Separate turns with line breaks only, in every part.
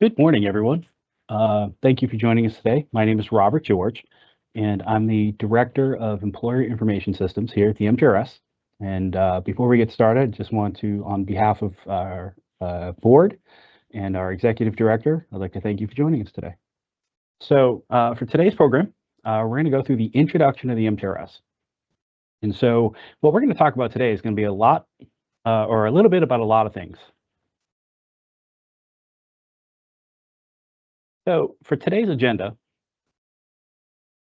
Good morning, everyone. Thank you for joining us today. My name is Robert George, and I'm the Director of Employer Information Systems here at the MTRS. And before we get started, I just want to, on behalf of our board and our Executive Director, I'd like to thank you for joining us today. So for today's program, we're going to go through the introduction of the MTRS. And so what we're going to talk about today is going to be a lot, or a little bit about a lot of things. So for today's agenda,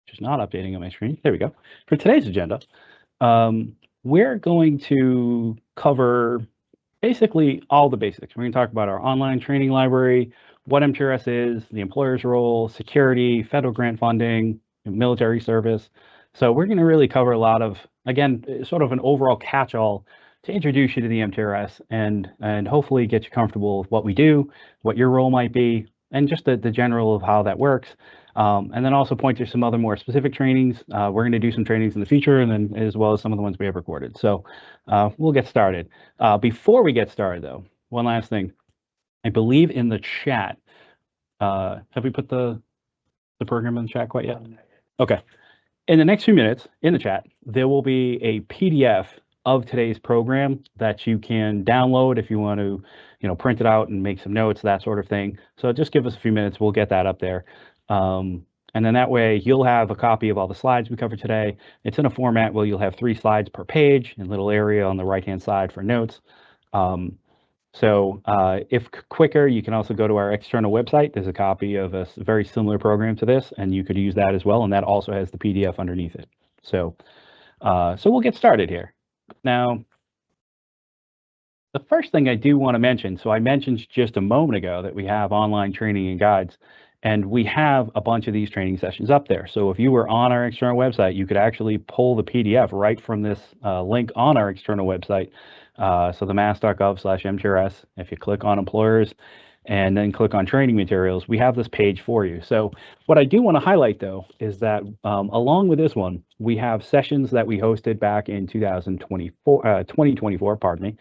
just not updating on my screen. There we go. For today's agenda, we're going to cover basically all the basics. We're going to talk about our online training library, what MTRS is, the employer's role, security, federal grant funding, military service. So we're going to really cover a lot of, again, sort of an overall catch-all to introduce you to the MTRS and hopefully get you comfortable with what we do, what your role might be, and just the general of how that works. And then also point to some other more specific trainings. We're going to do some trainings in the future, and then as well as some of the ones we have recorded. So we'll get started. Before we get started, though, one last thing. I believe in the chat. Have we put the program in the chat quite yet? Okay. In the next few minutes, in the chat, there will be a PDF of today's program that you can download if you want to, print it out and make some notes, that sort of thing. So just give us a few minutes. We'll get that up there. And then that way you'll have a copy of all the slides we covered today. It's in a format where you'll have 3 slides per page and a little area on the right-hand side for notes. If quicker, you can also go to our external website. There's a copy of a very similar program to this, and you could use that as well. And that also has the PDF underneath it. So we'll get started here. Now, the first thing I do want to mention, so I mentioned just a moment ago that we have online training and guides, and we have a bunch of these training sessions up there. So if you were on our external website, you could actually pull the PDF right from this link on our external website. So the mass.gov/MTRS, if you click on employers and then click on training materials, we have this page for you. So what I do want to highlight, though, is that along with this one, we have sessions that we hosted back in 2024, pardon me.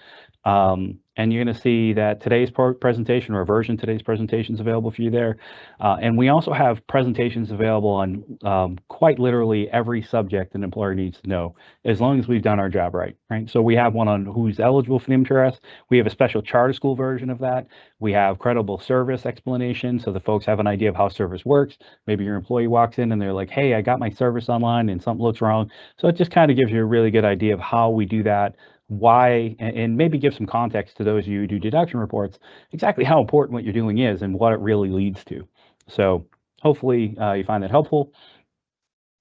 And you're going to see that today's presentation, or a version of today's presentation, is available for you there. And we also have presentations available on quite literally every subject an employer needs to know, as long as we've done our job right. So we have one on who's eligible for the MTRS. We have a special charter school version of that. We have credible service explanation, so the folks have an idea of how service works. Maybe your employee walks in and they're like, hey, I got my service online and something looks wrong. So it just kind of gives you a really good idea of how we do that, why, and maybe give some context to those of you who do deduction reports, exactly how important what you're doing is and what it really leads to. So hopefully you find that helpful.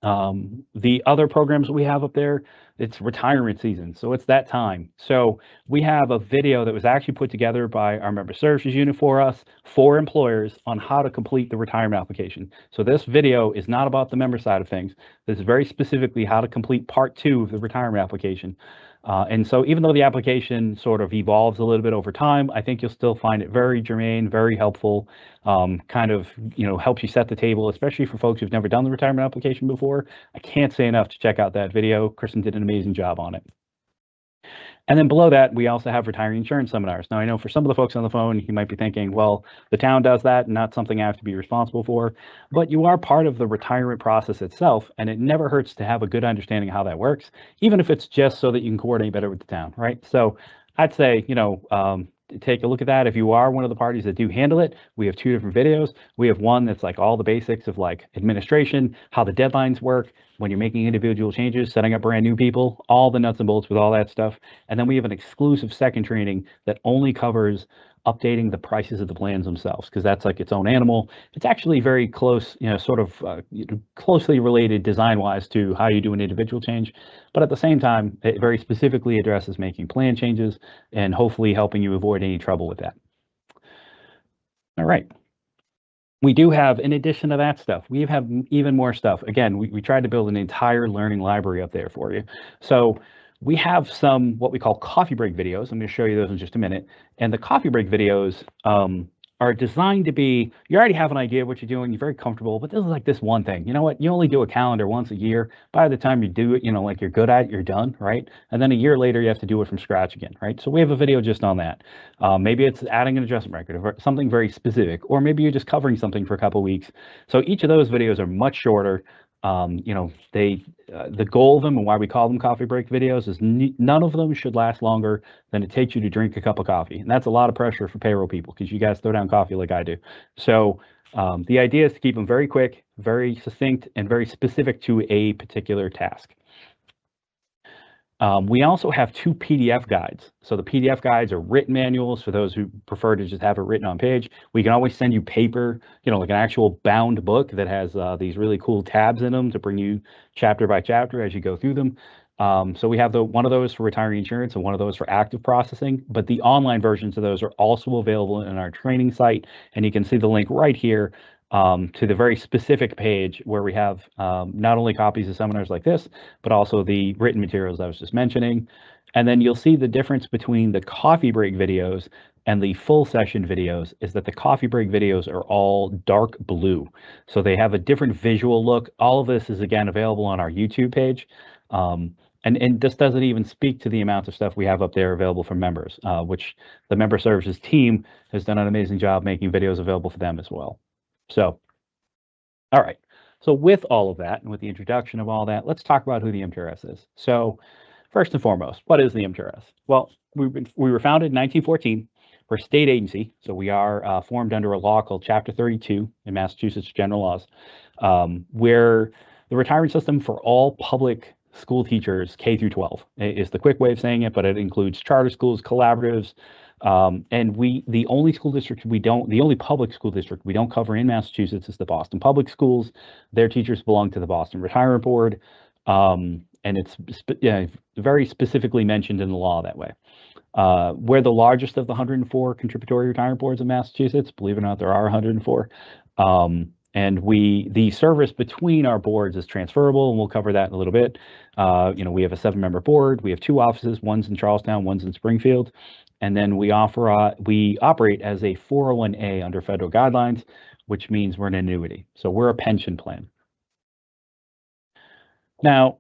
The other programs we have up there, it's retirement season, so it's that time. So we have a video that was actually put together by our member services unit for us, for employers, on how to complete the retirement application. So this video is not about the member side of things. This is very specifically how to complete part 2 of the retirement application. And so even though the application sort of evolves a little bit over time, I think you'll still find it very germane, very helpful, kind of, helps you set the table, especially for folks who've never done the retirement application before. I can't say enough to check out that video. Kristen did an amazing job on it. And then below that, we also have retiree insurance seminars. Now, I know for some of the folks on the phone, you might be thinking, well, the town does that, not something I have to be responsible for, but you are part of the retirement process itself, and it never hurts to have a good understanding of how that works, even if it's just so that you can coordinate better with the town, right? So I'd say, take a look at that. If you are one of the parties that do handle it, we have 2 different videos. We have one that's like all the basics of like administration, how the deadlines work, when you're making individual changes, setting up brand new people, all the nuts and bolts with all that stuff. And then we have an exclusive second training that only covers updating the prices of the plans themselves, because that's like its own animal. It's actually very close, sort of closely related design-wise to how you do an individual change. But at the same time, it very specifically addresses making plan changes and hopefully helping you avoid any trouble with that. All right. We do have, in addition to that stuff, we have even more stuff. Again, we tried to build an entire learning library up there for you. So we have some what we call coffee break videos. I'm going to show you those in just a minute. And the coffee break videos are designed to be, you already have an idea of what you're doing, you're very comfortable, but this is like this one thing. You know what? You only do a calendar once a year. By the time you do it, like you're good at it, you're done, right? And then a year later, you have to do it from scratch again, right? So we have a video just on that. Maybe it's adding an adjustment record or something very specific, or maybe you're just covering something for a couple of weeks. So each of those videos are much shorter. The goal of them and why we call them coffee break videos is none of them should last longer than it takes you to drink a cup of coffee. And that's a lot of pressure for payroll people because you guys throw down coffee like I do. So the idea is to keep them very quick, very succinct, and very specific to a particular task. We also have 2 PDF guides. So the PDF guides are written manuals for those who prefer to just have it written on page. We can always send you paper, like an actual bound book that has these really cool tabs in them to bring you chapter by chapter as you go through them. So we have one of those for retiree insurance and one of those for active processing, but the online versions of those are also available in our training site. And you can see the link right here to the very specific page where we have not only copies of seminars like this, but also the written materials I was just mentioning. And then you'll see the difference between the coffee break videos and the full session videos is that the coffee break videos are all dark blue. So they have a different visual look. All of this is again available on our YouTube page. And this doesn't even speak to the amount of stuff we have up there available for members, which the member services team has done an amazing job making videos available for them as well. So, all right. So with all of that and with the introduction of all that, let's talk about who the MTRS is. So first and foremost, what is the MTRS? Well, we were founded in 1914. We're a state agency, so we are formed under a law called Chapter 32 in Massachusetts General Laws, where the retirement system for all public school teachers K through 12 is the quick way of saying it, but it includes charter schools, collaboratives, and the only public school district we don't cover in Massachusetts is the Boston Public Schools. Their teachers belong to the Boston Retirement Board, and it's very specifically mentioned in the law that way. We're the largest of the 104 contributory retirement boards in Massachusetts. Believe it or not, there are 104. And the service between our boards is transferable, and we'll cover that in a little bit. We have a 7-member board. We have 2 offices. One's in Charlestown, one's in Springfield. And then we operate as a 401A under federal guidelines, which means we're an annuity. So we're a pension plan. Now,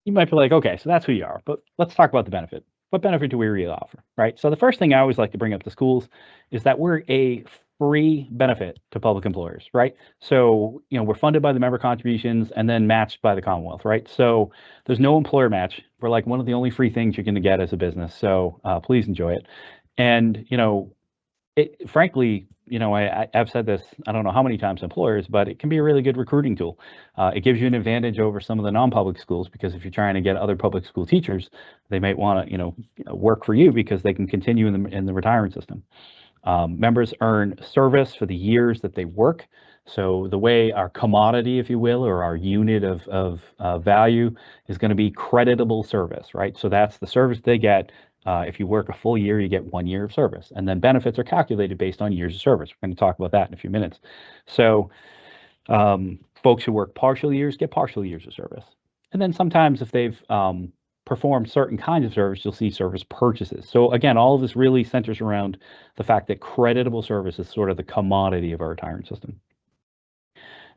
you might be like, okay, so that's who you are, but let's talk about the benefit. What benefit do we really offer, right? So the first thing I always like to bring up to schools is that we're a free benefit to public employers, right? So, we're funded by the member contributions and then matched by the Commonwealth, right? So there's no employer match. We're like one of the only free things you're going to get as a business. So please enjoy it. And, frankly, I've said this, I don't know how many times to employers, but it can be a really good recruiting tool. It gives you an advantage over some of the non-public schools, because if you're trying to get other public school teachers, they might want to, work for you because they can continue in the retirement system. Members earn service for the years that they work. So the way our commodity, if you will, or our unit of value is going to be creditable service, right? So that's the service they get. If you work a full year, you get 1 year of service, and then benefits are calculated based on years of service. We're going to talk about that in a few minutes. So folks who work partial years get partial years of service. And then sometimes if they've perform certain kinds of service, you'll see service purchases. So again, all of this really centers around the fact that creditable service is sort of the commodity of our retirement system.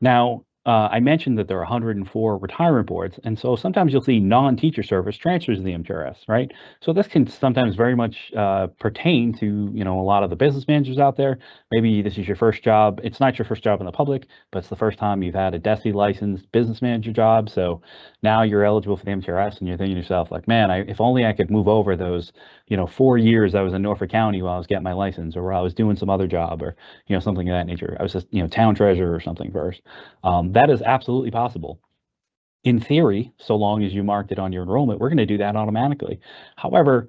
Now, I mentioned that there are 104 retirement boards, and so sometimes you'll see non-teacher service transfers to the MTRS, right? So this can sometimes very much pertain to, a lot of the business managers out there. Maybe this is your first job. It's not your first job in the public, but it's the first time you've had a DESE licensed business manager job. So now you're eligible for the MTRS, and you're thinking to yourself, like, man, if only I could move over those, 4 years I was in Norfolk County while I was getting my license, or while I was doing some other job, or, something of that nature. I was just, town treasurer or something first. That is absolutely possible. In theory, so long as you marked it on your enrollment, we're going to do that automatically. However,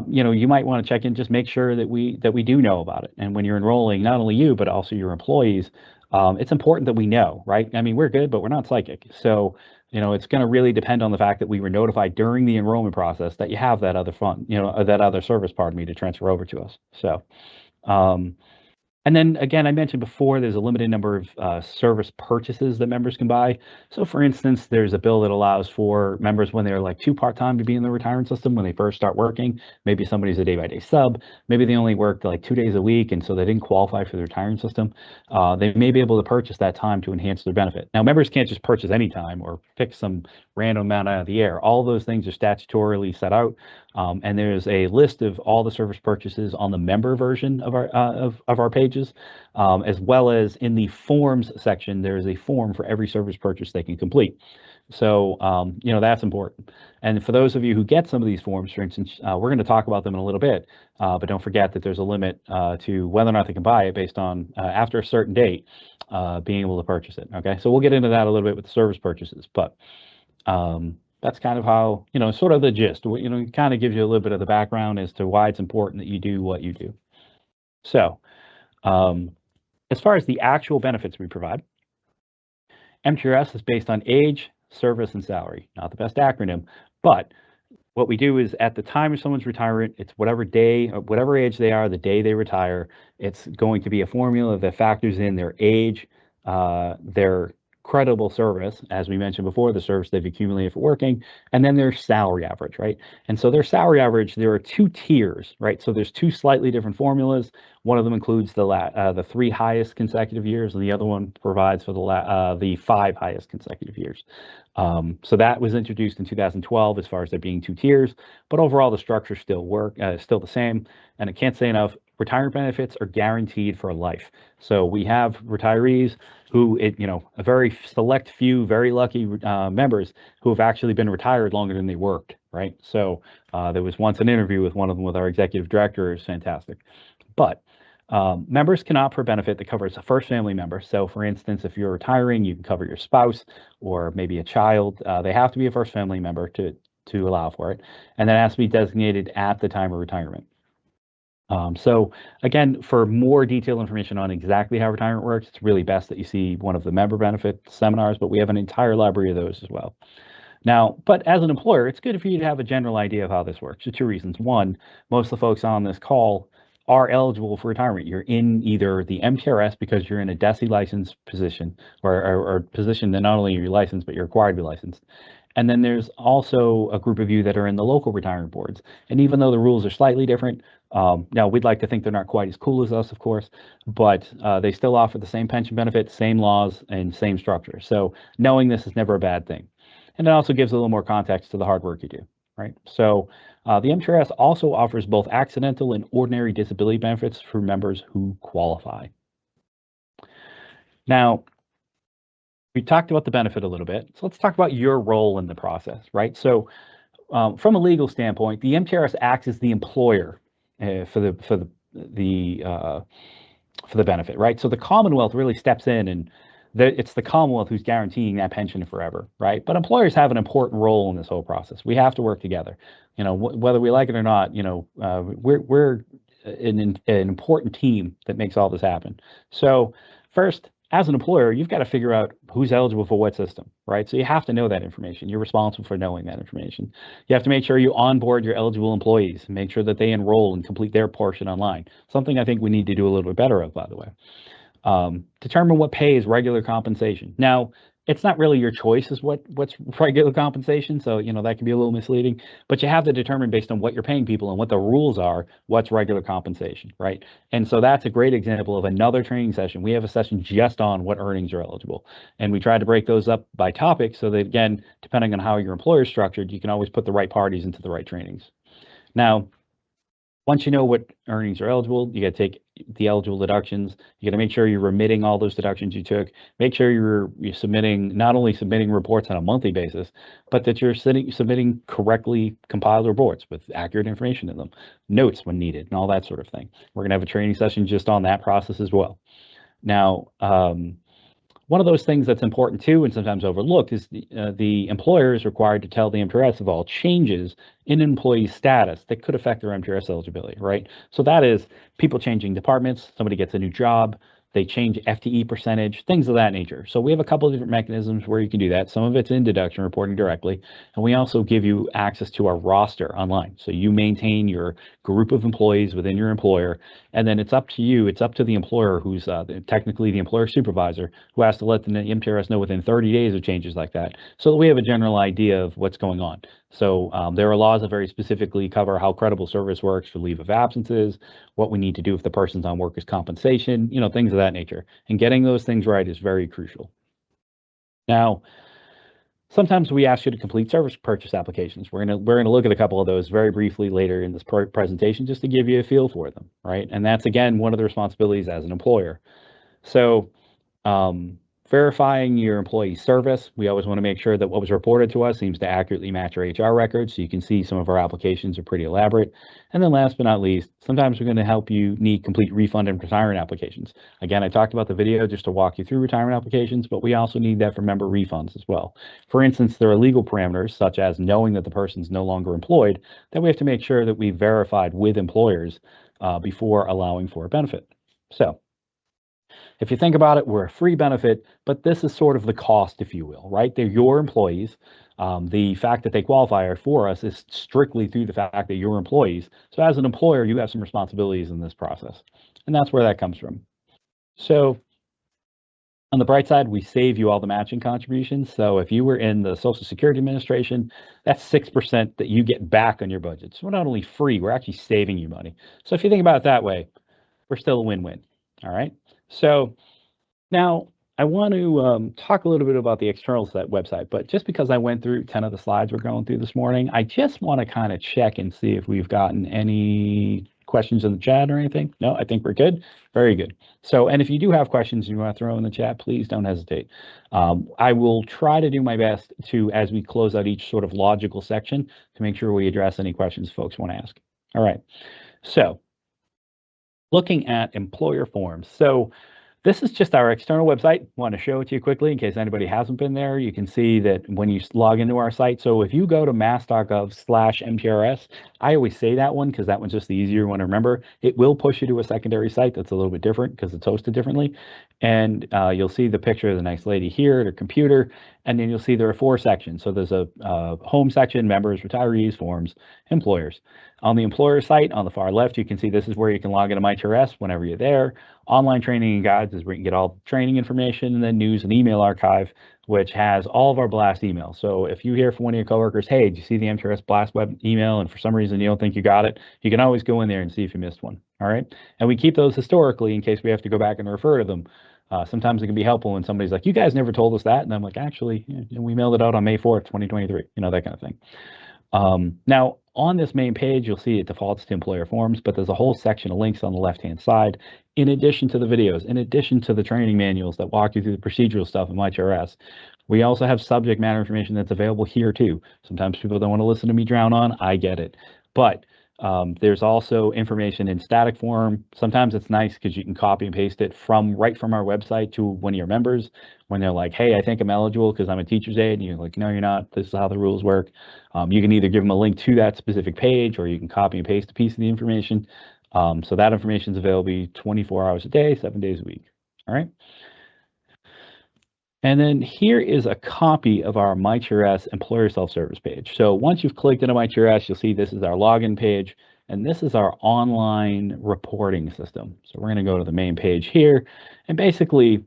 you might want to check in, just make sure that we do know about it. And when you're enrolling, not only you, but also your employees, it's important that we know, right? I mean, we're good, but we're not psychic. So, it's going to really depend on the fact that we were notified during the enrollment process that you have that other fund, that other service, pardon me, to transfer over to us. So, And then again, I mentioned before, there's a limited number of service purchases that members can buy. So for instance, there's a bill that allows for members when they're like too part-time to be in the retirement system when they first start working. Maybe somebody's a day-by-day sub. Maybe they only worked like 2 days a week, and so they didn't qualify for the retirement system. They may be able to purchase that time to enhance their benefit. Now, members can't just purchase any time or pick some random amount out of the air. All those things are statutorily set out. And there's a list of all the service purchases on the member version of our pages, as well as in the forms section. There is a form for every service purchase they can complete. So, that's important. And for those of you who get some of these forms, for instance, we're going to talk about them in a little bit, but don't forget that there's a limit to whether or not they can buy it based on after a certain date being able to purchase it. Okay, so we'll get into that a little bit with the service purchases, but that's kind of how, sort of the gist. It kind of gives you a little bit of the background as to why it's important that you do what you do. So, as far as the actual benefits we provide, MTRS is based on age, service, and salary. Not the best acronym, but what we do is at the time of someone's retirement, it's whatever day, or whatever age they are, the day they retire, it's going to be a formula that factors in their age, their credible service, as we mentioned before, the service they've accumulated for working, and then their salary average, right? And so their salary average, there are 2 tiers, right? So there's 2 slightly different formulas. One of them includes the 3 highest consecutive years, and the other one provides for the 5 highest consecutive years. So that was introduced in 2012 as far as there being 2 tiers, but overall the structure still the same. And I can't say enough, retirement benefits are guaranteed for life. So we have retirees who, a very select few, very lucky members who have actually been retired longer than they worked, right? So there was once an interview with one of them with our executive director. It was fantastic. But members can opt for a benefit that covers a first family member. So for instance, if you're retiring, you can cover your spouse or maybe a child. They have to be a first family member to allow for it. And that has to be designated at the time of retirement. So again, for more detailed information on exactly how retirement works, it's really best that you see one of the member benefit seminars, but we have an entire library of those as well. Now, but as an employer, it's good for you to have a general idea of how this works for 2 reasons. One, most of the folks on this call are eligible for retirement. You're in either the MTRS because you're in a DESI licensed position or position that not only are you licensed, but you're required to be licensed. And then there's also a group of you that are in the local retirement boards. And even though the rules are slightly different, now we'd like to think they're not quite as cool as us, of course, but they still offer the same pension benefits, same laws, and same structure. So knowing this is never a bad thing. And it also gives a little more context to the hard work you do, right? So the MTRS also offers both accidental and ordinary disability benefits for members who qualify. Now, we talked about the benefit a little bit, so let's talk about your role in the process, right? So from a legal standpoint, the MTRS acts as the employer for the benefit, right? So the Commonwealth really steps in, and it's the Commonwealth who's guaranteeing that pension forever, right? But employers have an important role in this whole process. We have to work together, whether we like it or not. We're an important team that makes all this happen. So first, as an employer, you've got to figure out who's eligible for what system, right? So you have to know that information. You're responsible for knowing that information. You have to make sure you onboard your eligible employees, make sure that they enroll and complete their portion online. Something I think we need to do a little bit better of, by the way. Determine what pay is regular compensation. Now, it's not really your choice as what's regular compensation, so that can be a little misleading, but you have to determine based on what you're paying people and what the rules are, what's regular compensation, right? And so that's a great example of another training session. We have a session just on what earnings are eligible, and we try to break those up by topic so that, again, depending on how your employer is structured, you can always put the right parties into the right trainings. Now, once you know what earnings are eligible, you got to take the eligible deductions. You got to make sure you're remitting all those deductions you took. Make sure you're submitting, not only submitting reports on a monthly basis, but that you're submitting correctly compiled reports with accurate information in them, notes when needed, and all that sort of thing. We're going to have a training session just on that process as well. Now, one of those things that's important too, and sometimes overlooked, is the employer is required to tell the MTRS of all changes in employee status that could affect their MTRS eligibility, right? So that is people changing departments, somebody gets a new job, they change FTE percentage, things of that nature. So we have a couple of different mechanisms where you can do that. Some of it's in deduction reporting directly, and we also give you access to our roster online. So you maintain your group of employees within your employer, and then it's up to you, it's up to the employer who's technically the employer supervisor, who has to let the MTRS know within 30 days of changes like that, so that we have a general idea of what's going on. So there are laws that very specifically cover how credible service works for leave of absences, what we need to do if the person's on workers' compensation, things of that nature. And getting those things right is very crucial. Now, sometimes we ask you to complete service purchase applications. We're gonna look at a couple of those very briefly later in this presentation, just to give you a feel for them, right? And that's again one of the responsibilities as an employer. So verifying your employee service, we always want to make sure that what was reported to us seems to accurately match our HR records. So you can see some of our applications are pretty elaborate. And then last but not least, sometimes we're going to help you need complete refund and retirement applications. Again, I talked about the video just to walk you through retirement applications, but we also need that for member refunds as well. For instance, there are legal parameters such as knowing that the person's no longer employed that we have to make sure that we verified with employers before allowing for a benefit. So if you think about it, we're a free benefit, but this is sort of the cost, if you will, right? They're your employees. The fact that they qualify for us is strictly through the fact that you're employees. So as an employer, you have some responsibilities in this process, and that's where that comes from. So on the bright side, we save you all the matching contributions. So if you were in the Social Security Administration, that's 6% that you get back on your budget. So we're not only free, we're actually saving you money. So if you think about it that way, we're still a win-win. All right. So now I want to talk a little bit about the external website, but just because I went through 10 of the slides we're going through this morning, I just want to kind of check and see if we've gotten any questions in the chat or anything. No, I think we're good. Very good. So, and if you do have questions you want to throw in the chat, please don't hesitate. I will try to do my best to, as we close out each sort of logical section, to make sure we address any questions folks want to ask. All right. So looking at employer forms. So this is just our external website. Want to show it to you quickly in case anybody hasn't been there. You can see that when you log into our site. So if you go to mass.gov/MTRS, I always say that one because that one's just the easier one to remember. It will push you to a secondary site that's a little bit different because it's hosted differently. And you'll see the picture of the nice lady here at her computer. And then you'll see there are 4 sections. So there's a home section, members, retirees, forms, employers. On the employer site, on the far left, you can see this is where you can log into MTRS whenever you're there. Online training and guides is where you can get all the training information, and then news and email archive, which has all of our blast emails. So if you hear from one of your coworkers, hey, did you see the MTRS blast web email, and for some reason you don't think you got it, you can always go in there and see if you missed one. All right. And we keep those historically in case we have to go back and refer to them. Sometimes it can be helpful when somebody's like, you guys never told us that. And I'm like, actually, we mailed it out on May 4th, 2023, that kind of thing. Now, on this main page, you'll see it defaults to employer forms, but there's a whole section of links on the left-hand side, in addition to the videos, in addition to the training manuals that walk you through the procedural stuff in MTRS. We also have subject matter information that's available here too. Sometimes people don't want to listen to me drown on, I get it. But there's also information in static form. Sometimes it's nice because you can copy and paste it right from our website to one of your members when they're like, hey, I think I'm eligible because I'm a teacher's aide. And you're like, no, you're not. This is how the rules work. You can either give them a link to that specific page or you can copy and paste a piece of the information. So that information is available 24 hours a day, 7 days a week. All right. And then here is a copy of our MTRS employer self-service page. So once you've clicked into MTRS, you'll see this is our login page, and this is our online reporting system. So we're going to go to the main page here, and basically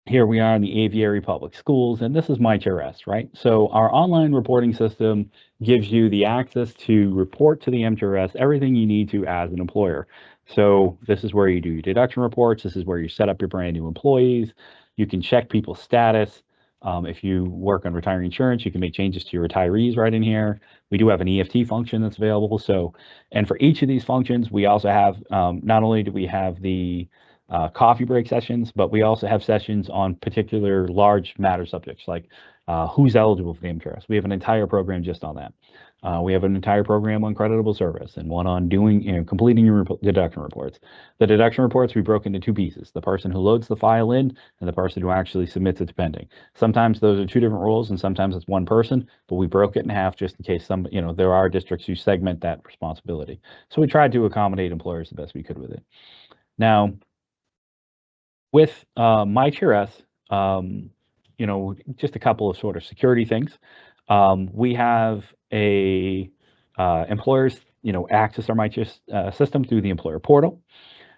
here we are in the Aviary Public Schools, and this is MTRS, right? So our online reporting system gives you the access to report to the MTRS everything you need to as an employer. So this is where you do your deduction reports. This is where you set up your brand new employees. You can check people's status. If you work on retiree insurance, you can make changes to your retirees right in here. We do have an EFT function that's available. So, and for each of these functions, we also have, not only do we have the coffee break sessions, but we also have sessions on particular large matter subjects like who's eligible for the MTRS. We have an entire program just on that. We have an entire program on creditable service and one on completing your deduction reports. The deduction reports we broke into 2 pieces: the person who loads the file in and the person who actually submits it to pending. Sometimes those are 2 different roles and sometimes it's 1 person, but we broke it in half just in case there are districts who segment that responsibility. So we tried to accommodate employers the best we could with it. Now, With MyTRS, just a couple of sort of security things. We have a employers, access our MyTRS system through the employer portal.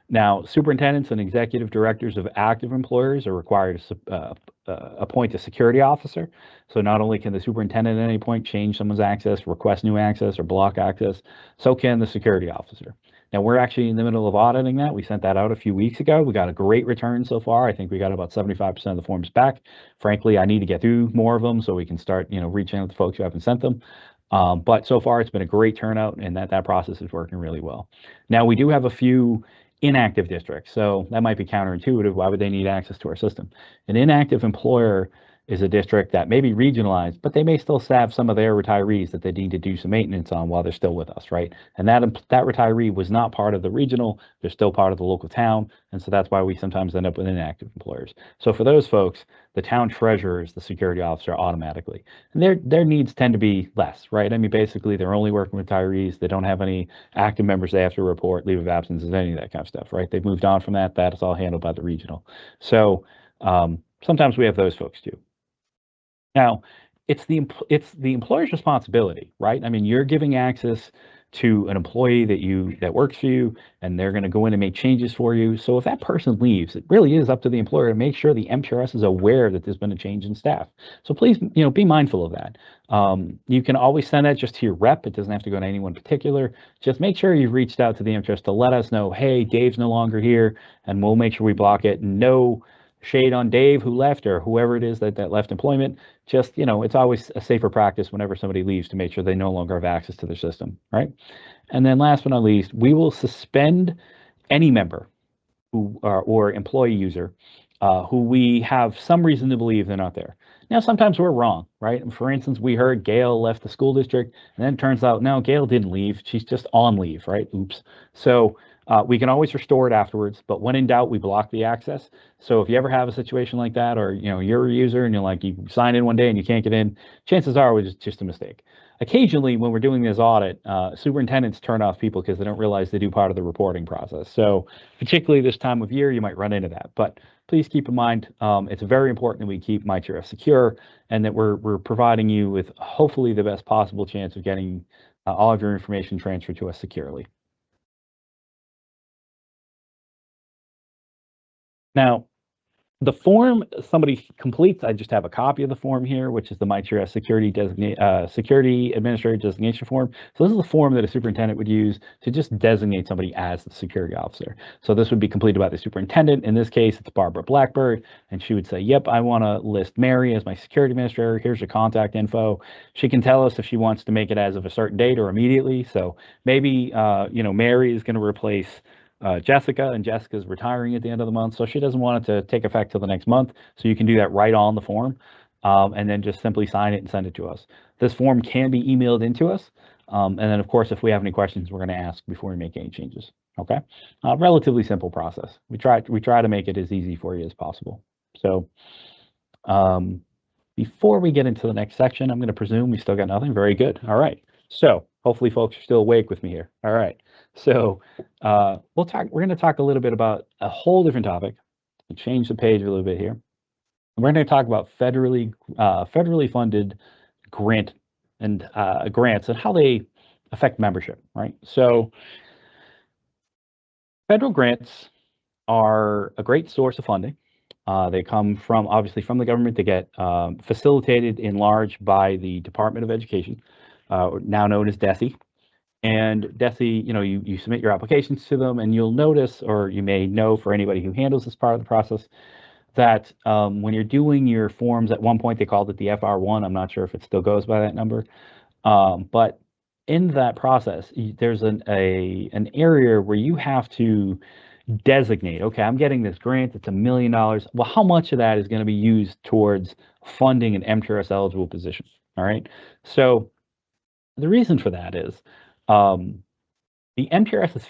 Now, superintendents and executive directors of active employers are required to appoint a security officer. So not only can the superintendent at any point change someone's access, request new access, or block access, so can the security officer. Now, we're actually in the middle of auditing that. We sent that out a few weeks ago. We got a great return so far. I think we got about 75% of the forms back. Frankly, I need to get through more of them so we can start, reaching out to folks who haven't sent them. But so far, it's been a great turnout, and that process is working really well. Now, we do have a few inactive districts. So that might be counterintuitive. Why would they need access to our system? An inactive employer is a district that may be regionalized, but they may still have some of their retirees that they need to do some maintenance on while they're still with us, right? And that retiree was not part of the regional, they're still part of the local town, and so that's why we sometimes end up with inactive employers. So for those folks, the town treasurer is the security officer automatically. And their needs tend to be less, right? I mean, basically, they're only working with retirees, they don't have any active members they have to report, leave of absences, any of that kind of stuff, right? They've moved on from that. That is all handled by the regional. So sometimes we have those folks too. Now, it's the employer's responsibility, right? I mean, you're giving access to an employee that works for you, and they're going to go in and make changes for you. So if that person leaves, it really is up to the employer to make sure the MTRS is aware that there's been a change in staff. So please, be mindful of that. You can always send that just to your rep. It doesn't have to go to anyone particular. Just make sure you've reached out to the MTRS to let us know, hey, Dave's no longer here, and we'll make sure we block it. No shade on Dave who left or whoever it is that left employment. Just, it's always a safer practice whenever somebody leaves to make sure they no longer have access to their system, right? And then last but not least, we will suspend any member who or employee user who we have some reason to believe they're not there. Now, sometimes we're wrong, right? And for instance, we heard Gail left the school district, and then it turns out, no, Gail didn't leave. She's just on leave, right? Oops. So we can always restore it afterwards, but when in doubt, we block the access. So if you ever have a situation like that, or you're a user and you sign in one day and you can't get in, chances are it was just a mistake. Occasionally, when we're doing this audit, superintendents turn off people because they don't realize they do part of the reporting process. So particularly this time of year, you might run into that. But please keep in mind, it's very important that we keep MyTRS secure and that we're providing you with hopefully the best possible chance of getting all of your information transferred to us securely. Now, the form somebody completes, I just have a copy of the form here, which is the MyTRS Security Administrator Designation Form. So this is the form that a superintendent would use to just designate somebody as the security officer. So this would be completed by the superintendent. In this case, it's Barbara Blackbird, and she would say, yep, I want to list Mary as my security administrator. Here's your contact info. She can tell us if she wants to make it as of a certain date or immediately. So maybe, Mary is going to replace Jessica, and Jessica's retiring at the end of the month, so she doesn't want it to take effect till the next month. So you can do that right on the form, and then just simply sign it and send it to us. This form can be emailed into us, and then of course, if we have any questions, we're going to ask before we make any changes. Okay, relatively simple process. We try to make it as easy for you as possible. So before we get into the next section, I'm going to presume we still got nothing. Very good. All right. So hopefully folks are still awake with me here. All right. So we're going to talk a little bit about a whole different topic. We'll change the page a little bit here. We're going to talk about federally funded grants and how they affect membership, right? So federal grants are a great source of funding. They come obviously from the government. They get facilitated in large by the Department of Education, now known as DESE. And DESE, you submit your applications to them, and you'll notice, or you may know for anybody who handles this part of the process, that when you're doing your forms, at one point they called it the FR1. I'm not sure if it still goes by that number. But in that process, there's an area where you have to designate, okay, I'm getting this grant, it's $1 million. Well, how much of that is going to be used towards funding an MTRS eligible position? All right. So the reason for that is the MTRS is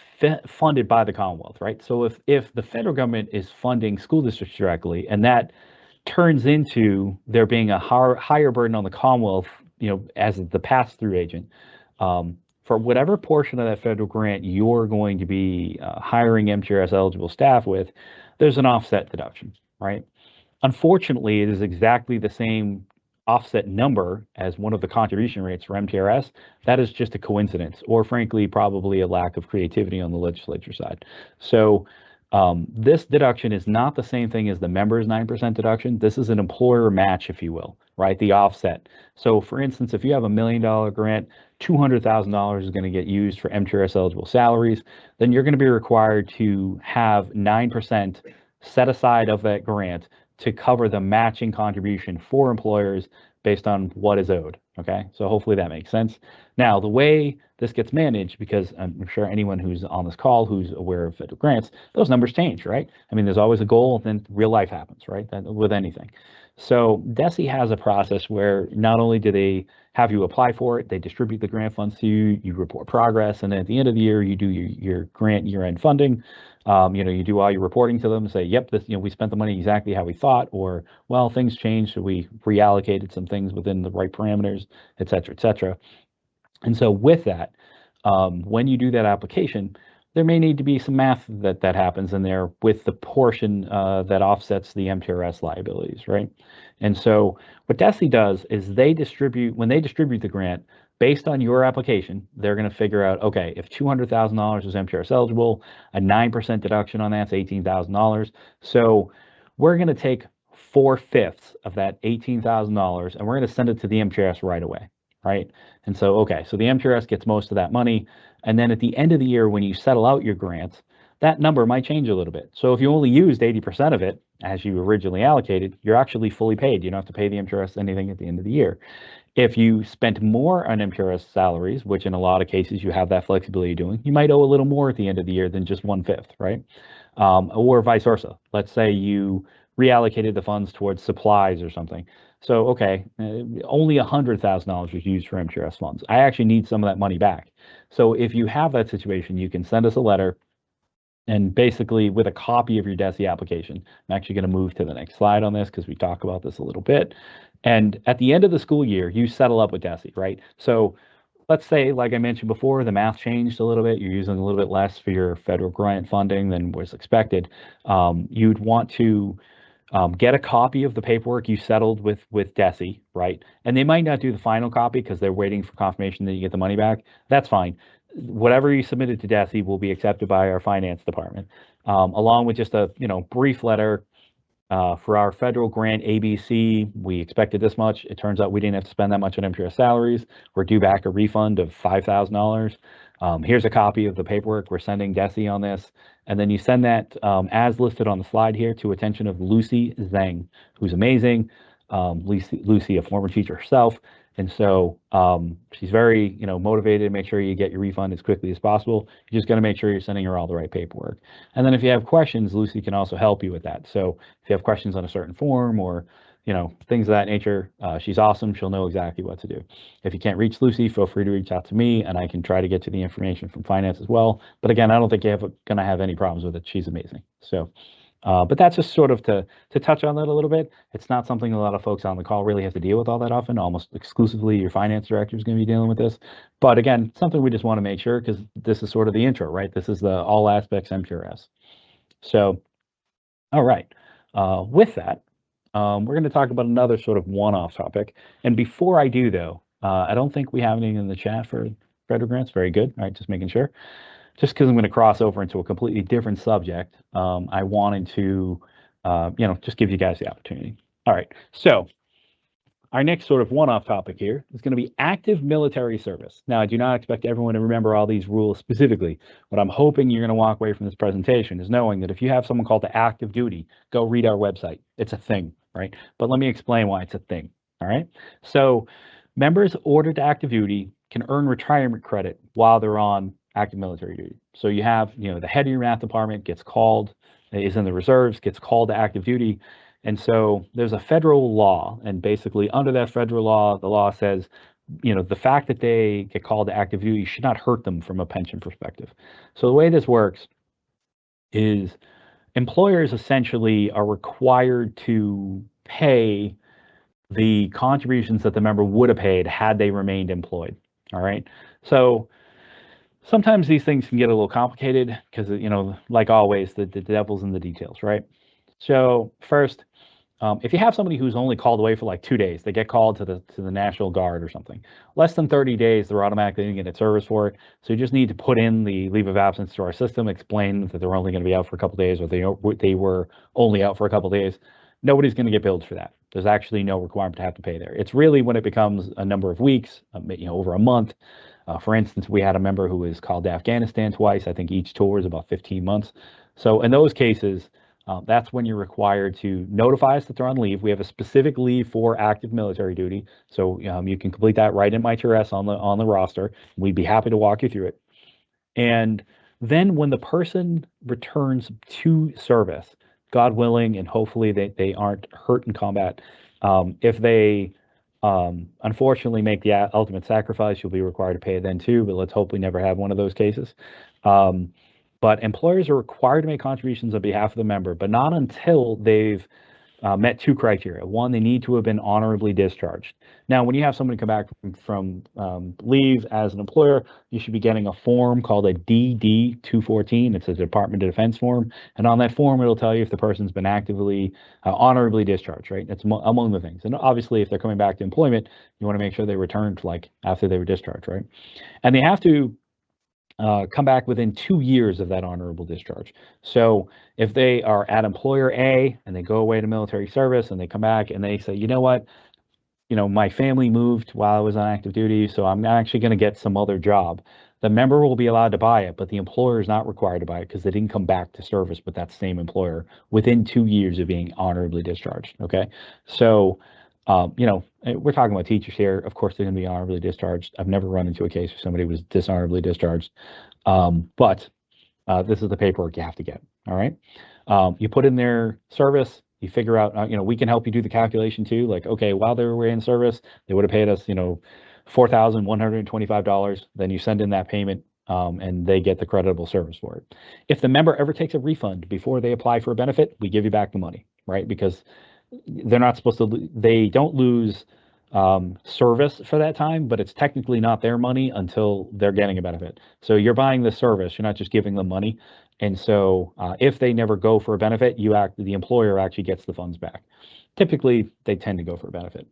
funded by the Commonwealth, right? So if the federal government is funding school districts directly, and that turns into there being a higher burden on the Commonwealth, as the pass-through agent, for whatever portion of that federal grant you're going to be hiring MTRS eligible staff with, there's an offset deduction, right? Unfortunately, it is exactly the same offset number as one of the contribution rates for MTRS. That is just a coincidence, or frankly, probably a lack of creativity on the legislature side. So this deduction is not the same thing as the member's 9% deduction. This is an employer match, if you will, right? The offset. So for instance, if you have $1 million grant, $200,000 is going to get used for MTRS eligible salaries, then you're going to be required to have 9% set aside of that grant to cover the matching contribution for employers based on what is owed. Okay, so hopefully that makes sense. Now, the way this gets managed, because I'm sure anyone who's on this call who's aware of federal grants, those numbers change, right? I mean, there's always a goal, then real life happens, right? With anything. So DESE has a process where not only do they have you apply for it, they distribute the grant funds to you, you report progress, and then at the end of the year, you do your grant year-end funding. You do all your reporting to them, say, yep, this, we spent the money exactly how we thought, or, well, things changed, so we reallocated some things within the right parameters, et cetera, et cetera. And so with that, when you do that application, there may need to be some math that happens in there with the portion that offsets the MTRS liabilities, right? And so what DESE does is when they distribute the grant, based on your application, they're going to figure out, okay, if $200,000 is MTRS eligible, a 9% deduction on that's $18,000. So we're going to take 4/5 of that $18,000 and we're going to send it to the MTRS right away, right? And so, okay, so the MTRS gets most of that money. And then at the end of the year, when you settle out your grants, that number might change a little bit. So if you only used 80% of it as you originally allocated, you're actually fully paid. You don't have to pay the MTRS anything at the end of the year. If you spent more on MTRS salaries, which in a lot of cases you have that flexibility doing, you might owe a little more at the end of the year than just 1/5, right? Or vice versa. Let's say you reallocated the funds towards supplies or something. So, okay, only $100,000 was used for MTRS funds. I actually need some of that money back. So if you have that situation, you can send us a letter and basically with a copy of your DESE application. I'm actually going to move to the next slide on this because we talk about this a little bit. And at the end of the school year, you settle up with DESE, right? So let's say, like I mentioned before, the math changed a little bit. You're using a little bit less for your federal grant funding than was expected. You'd want to get a copy of the paperwork you settled with DESE, right? And they might not do the final copy because they're waiting for confirmation that you get the money back. That's fine. Whatever you submitted to DESE will be accepted by our finance department, along with just a brief letter. For our federal grant ABC, we expected this much. It turns out we didn't have to spend that much on MTRS salaries. We're due back a refund of $5,000. Here's a copy of the paperwork we're sending DESE on this. And then you send that as listed on the slide here to attention of Lucy Zhang, who's amazing. Lucy, a former teacher herself. And so she's very, motivated to make sure you get your refund as quickly as possible. You just got to make sure you're sending her all the right paperwork. And then if you have questions, Lucy can also help you with that. So if you have questions on a certain form or, things of that nature, she's awesome. She'll know exactly what to do. If you can't reach Lucy, feel free to reach out to me and I can try to get you the information from finance as well. But again, I don't think you're going to have any problems with it. She's amazing. So. But that's just sort of to touch on that a little bit. It's not something a lot of folks on the call really have to deal with all that often. Almost exclusively your finance director is going to be dealing with this. But again, something we just want to make sure because this is sort of the intro, right? This is the all aspects MTRS. So, all right. With that, we're going to talk about another sort of one-off topic. And before I do, though, I don't think we have anything in the chat for federal grants. Very good. All right, just making sure. Just because I'm going to cross over into a completely different subject, I wanted to, just give you guys the opportunity. All right, so our next sort of one-off topic here is going to be active military service. Now, I do not expect everyone to remember all these rules specifically. What I'm hoping you're going to walk away from this presentation is knowing that if you have someone called to active duty, go read our website. It's a thing, right? But let me explain why it's a thing, all right? So members ordered to active duty can earn retirement credit while they're on active military duty. So you have, the head of your math department gets called, is in the reserves, gets called to active duty. And so there's a federal law, and basically under that federal law, the law says, the fact that they get called to active duty should not hurt them from a pension perspective. So the way this works is employers essentially are required to pay the contributions that the member would have paid had they remained employed. All right. So sometimes these things can get a little complicated because, like always, the devil's in the details, right? So first, if you have somebody who's only called away for like 2 days, they get called to the National Guard or something. Less than 30 days, they're automatically going to get service for it. So you just need to put in the leave of absence to our system, explain that they're only going to be out for a couple days, or they were only out for a couple days. Nobody's going to get billed for that. There's actually no requirement to have to pay there. It's really when it becomes a number of weeks, over a month. For instance, we had a member who was called to Afghanistan twice. I think each tour is about 15 months. So in those cases, that's when you're required to notify us that they're on leave. We have a specific leave for active military duty, so you can complete that right in MTRS on the roster. We'd be happy to walk you through it. And then when the person returns to service, God willing, and hopefully they aren't hurt in combat, if they unfortunately make the ultimate sacrifice, you'll be required to pay it then too, but let's hope we never have one of those cases. But employers are required to make contributions on behalf of the member, but not until they've met two criteria. One, they need to have been honorably discharged. Now, when you have somebody come back from leave as an employer, you should be getting a form called a DD 214. It's a Department of Defense form. And on that form, it'll tell you if the person's been actively, honorably discharged, right? That's among the things. And obviously, if they're coming back to employment, you want to make sure they returned like after they were discharged, right? And they have to come back within 2 years of that honorable discharge. So if they are at employer A and they go away to military service and they come back and they say, you know what, my family moved while I was on active duty, so I'm actually going to get some other job. The member will be allowed to buy it, but the employer is not required to buy it because they didn't come back to service with that same employer within 2 years of being honorably discharged. Okay, so we're talking about teachers here. Of course, they're going to be honorably discharged. I've never run into a case where somebody was dishonorably discharged, but this is the paperwork you have to get. All right, you put in their service. You figure out, we can help you do the calculation too. Like, okay, while they were in service, they would have paid us, $4,125. Then you send in that payment, and they get the creditable service for it. If the member ever takes a refund before they apply for a benefit, we give you back the money, right? Because they're not supposed to, they don't lose service for that time, but it's technically not their money until they're getting a benefit. So you're buying the service, you're not just giving them money. And so if they never go for a benefit, the employer actually gets the funds back. Typically, they tend to go for a benefit.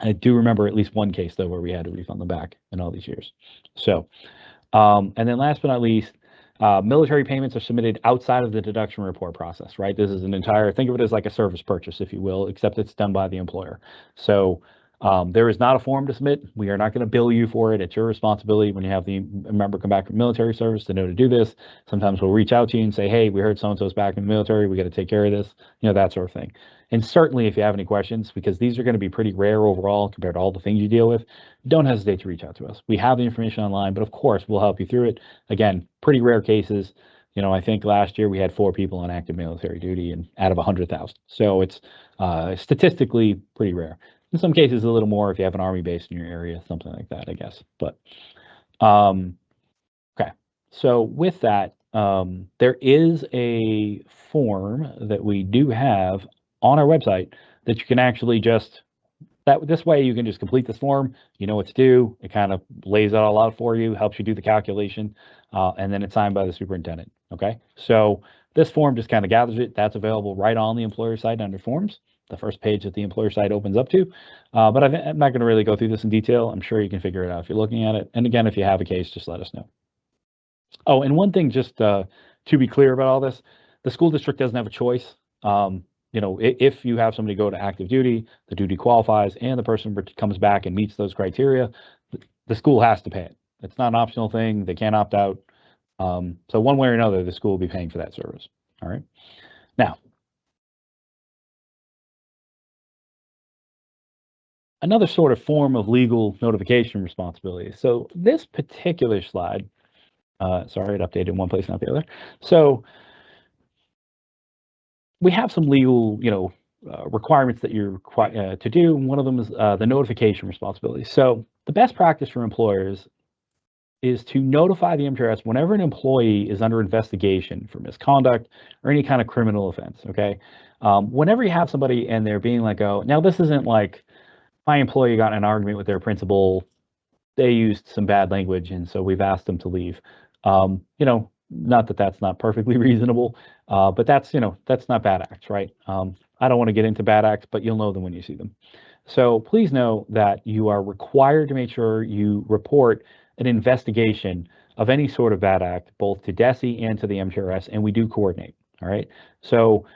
I do remember at least one case though where we had to refund them back in all these years. So, and then last but not least, military payments are submitted outside of the deduction report process, right? This is think of it as like a service purchase, if you will, except it's done by the employer. So there is not a form to submit. We are not going to bill you for it. It's your responsibility when you have the member come back from military service to know to do this. Sometimes we'll reach out to you and say, hey, we heard so-and-so's back in the military. We got to take care of this, that sort of thing. And certainly if you have any questions, because these are going to be pretty rare overall compared to all the things you deal with, don't hesitate to reach out to us. We have the information online, but of course we'll help you through it. Again, pretty rare cases. I think last year we had 4 people on active military duty and out of 100,000. So it's statistically pretty rare. In some cases, a little more if you have an Army base in your area, something like that, I guess. But okay. So with that, there is a form that we do have on our website that you can actually this way you can just complete this form, you know what to do, it kind of lays it all out for you, helps you do the calculation, and then it's signed by the superintendent, okay? So this form just kind of gathers it. That's available right on the employer site under forms, the first page that the employer site opens up to, but I'm not going to really go through this in detail. I'm sure you can figure it out if you're looking at it, and again, if you have a case, just let us know. Oh, and one thing just to be clear about all this, the school district doesn't have a choice. If you have somebody go to active duty, the duty qualifies, and the person comes back and meets those criteria, the school has to pay it. It's not an optional thing. They can't opt out. So one way or another, the school will be paying for that service. All right. Now, another sort of form of legal notification responsibility. So this particular slide, sorry, it updated in one place, not the other. So we have some legal, requirements that you're required to do. One of them is the notification responsibility. So the best practice for employers is to notify the MTRS whenever an employee is under investigation for misconduct or any kind of criminal offense, okay? Whenever you have somebody and they're being let go, now this isn't like my employee got in an argument with their principal they used some bad language, and so we've asked them to leave. Not that that's not perfectly reasonable, but that's not bad acts, right? I don't want to get into bad acts, but you'll know them when you see them. So please know that you are required to make sure you report an investigation of any sort of bad act, both to DESE and to the MTRS, and we do coordinate. All right. So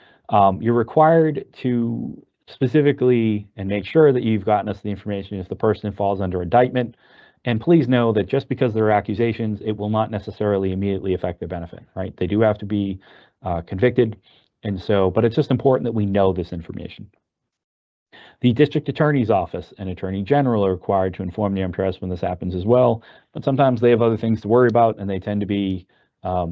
you're required to specifically and make sure that you've gotten us the information if the person falls under indictment. And please know that just because there are accusations, it will not necessarily immediately affect their benefit, right? They do have to be convicted. And so, but it's just important that we know this information. The district attorney's office and attorney general are required to inform the MTRS when this happens as well, but sometimes they have other things to worry about and they tend to be, a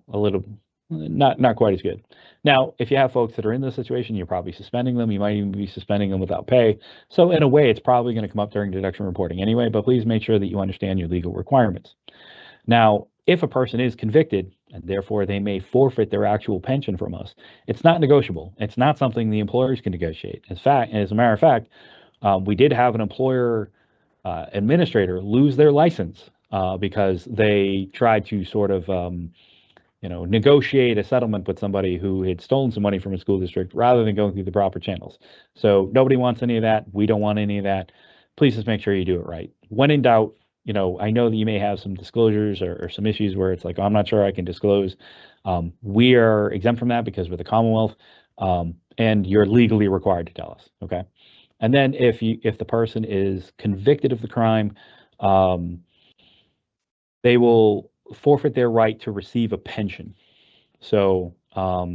little not quite as good. Now, if you have folks that are in this situation, you're probably suspending them. You might even be suspending them without pay. So in a way, it's probably going to come up during deduction reporting anyway, but please make sure that you understand your legal requirements. Now, if a person is convicted and therefore they may forfeit their actual pension from us, it's not negotiable. It's not something the employers can negotiate. As a matter of fact, we did have an employer administrator lose their license because they tried to sort of negotiate a settlement with somebody who had stolen some money from a school district rather than going through the proper channels. So nobody wants any of that. We don't want any of that. Please just make sure you do it right. When in doubt, I know that you may have some disclosures or some issues where it's like, oh, I'm not sure I can disclose. We are exempt from that because we're the Commonwealth, and you're legally required to tell us. Okay. And then if the person is convicted of the crime, they will forfeit their right to receive a pension. So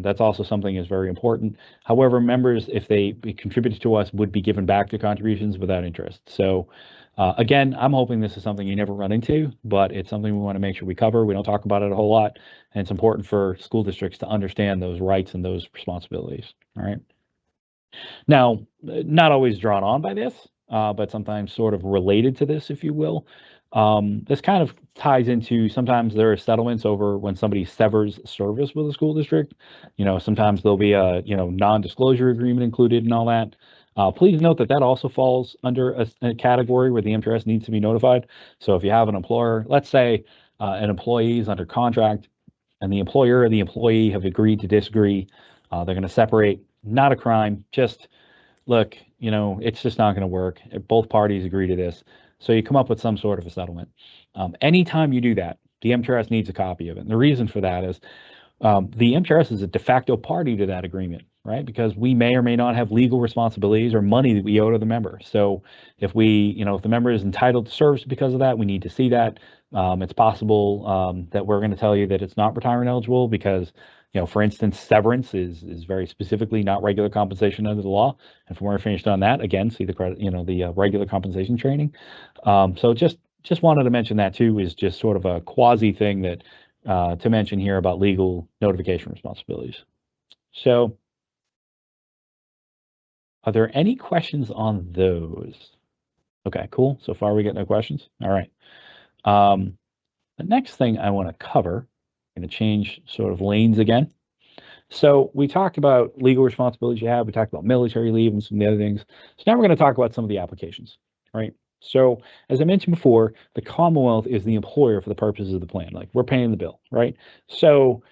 that's also something that's very important. However, members, if they contributed to us, would be given back the contributions without interest. So again, I'm hoping this is something you never run into, but it's something we want to make sure we cover. We don't talk about it a whole lot, and it's important for school districts to understand those rights and those responsibilities. All right. Now, not always drawn on by this, but sometimes sort of related to this, if you will. This kind of ties into sometimes there are settlements over when somebody severs service with a school district. Sometimes there'll be a non-disclosure agreement included and all that. Please note that also falls under a category where the MTRS needs to be notified. So if you have an employer, let's say an employee is under contract and the employer and the employee have agreed to disagree, they're going to separate. Not a crime. Just look, it's just not going to work. Both parties agree to this. So you come up with some sort of a settlement. Anytime you do that, the MTRS needs a copy of it. And the reason for that is the MTRS is a de facto party to that agreement, right? Because we may or may not have legal responsibilities or money that we owe to the member. So if if the member is entitled to service because of that, we need to see that. It's possible that we're going to tell you that it's not retirement eligible because for instance, severance is very specifically not regular compensation under the law. And for more information on that, again, see the regular compensation training. So just wanted to mention that too, is just sort of a quasi thing that to mention here about legal notification responsibilities. So are there any questions on those? Okay, cool. So far we get no questions. All right. The next thing I want to cover, I'm going to change sort of lanes again. So we talked about legal responsibilities you have. We talked about military leave and some of the other things. So now we're going to talk about some of the applications, right? So as I mentioned before, the Commonwealth is the employer for the purposes of the plan. Like we're paying the bill, right? So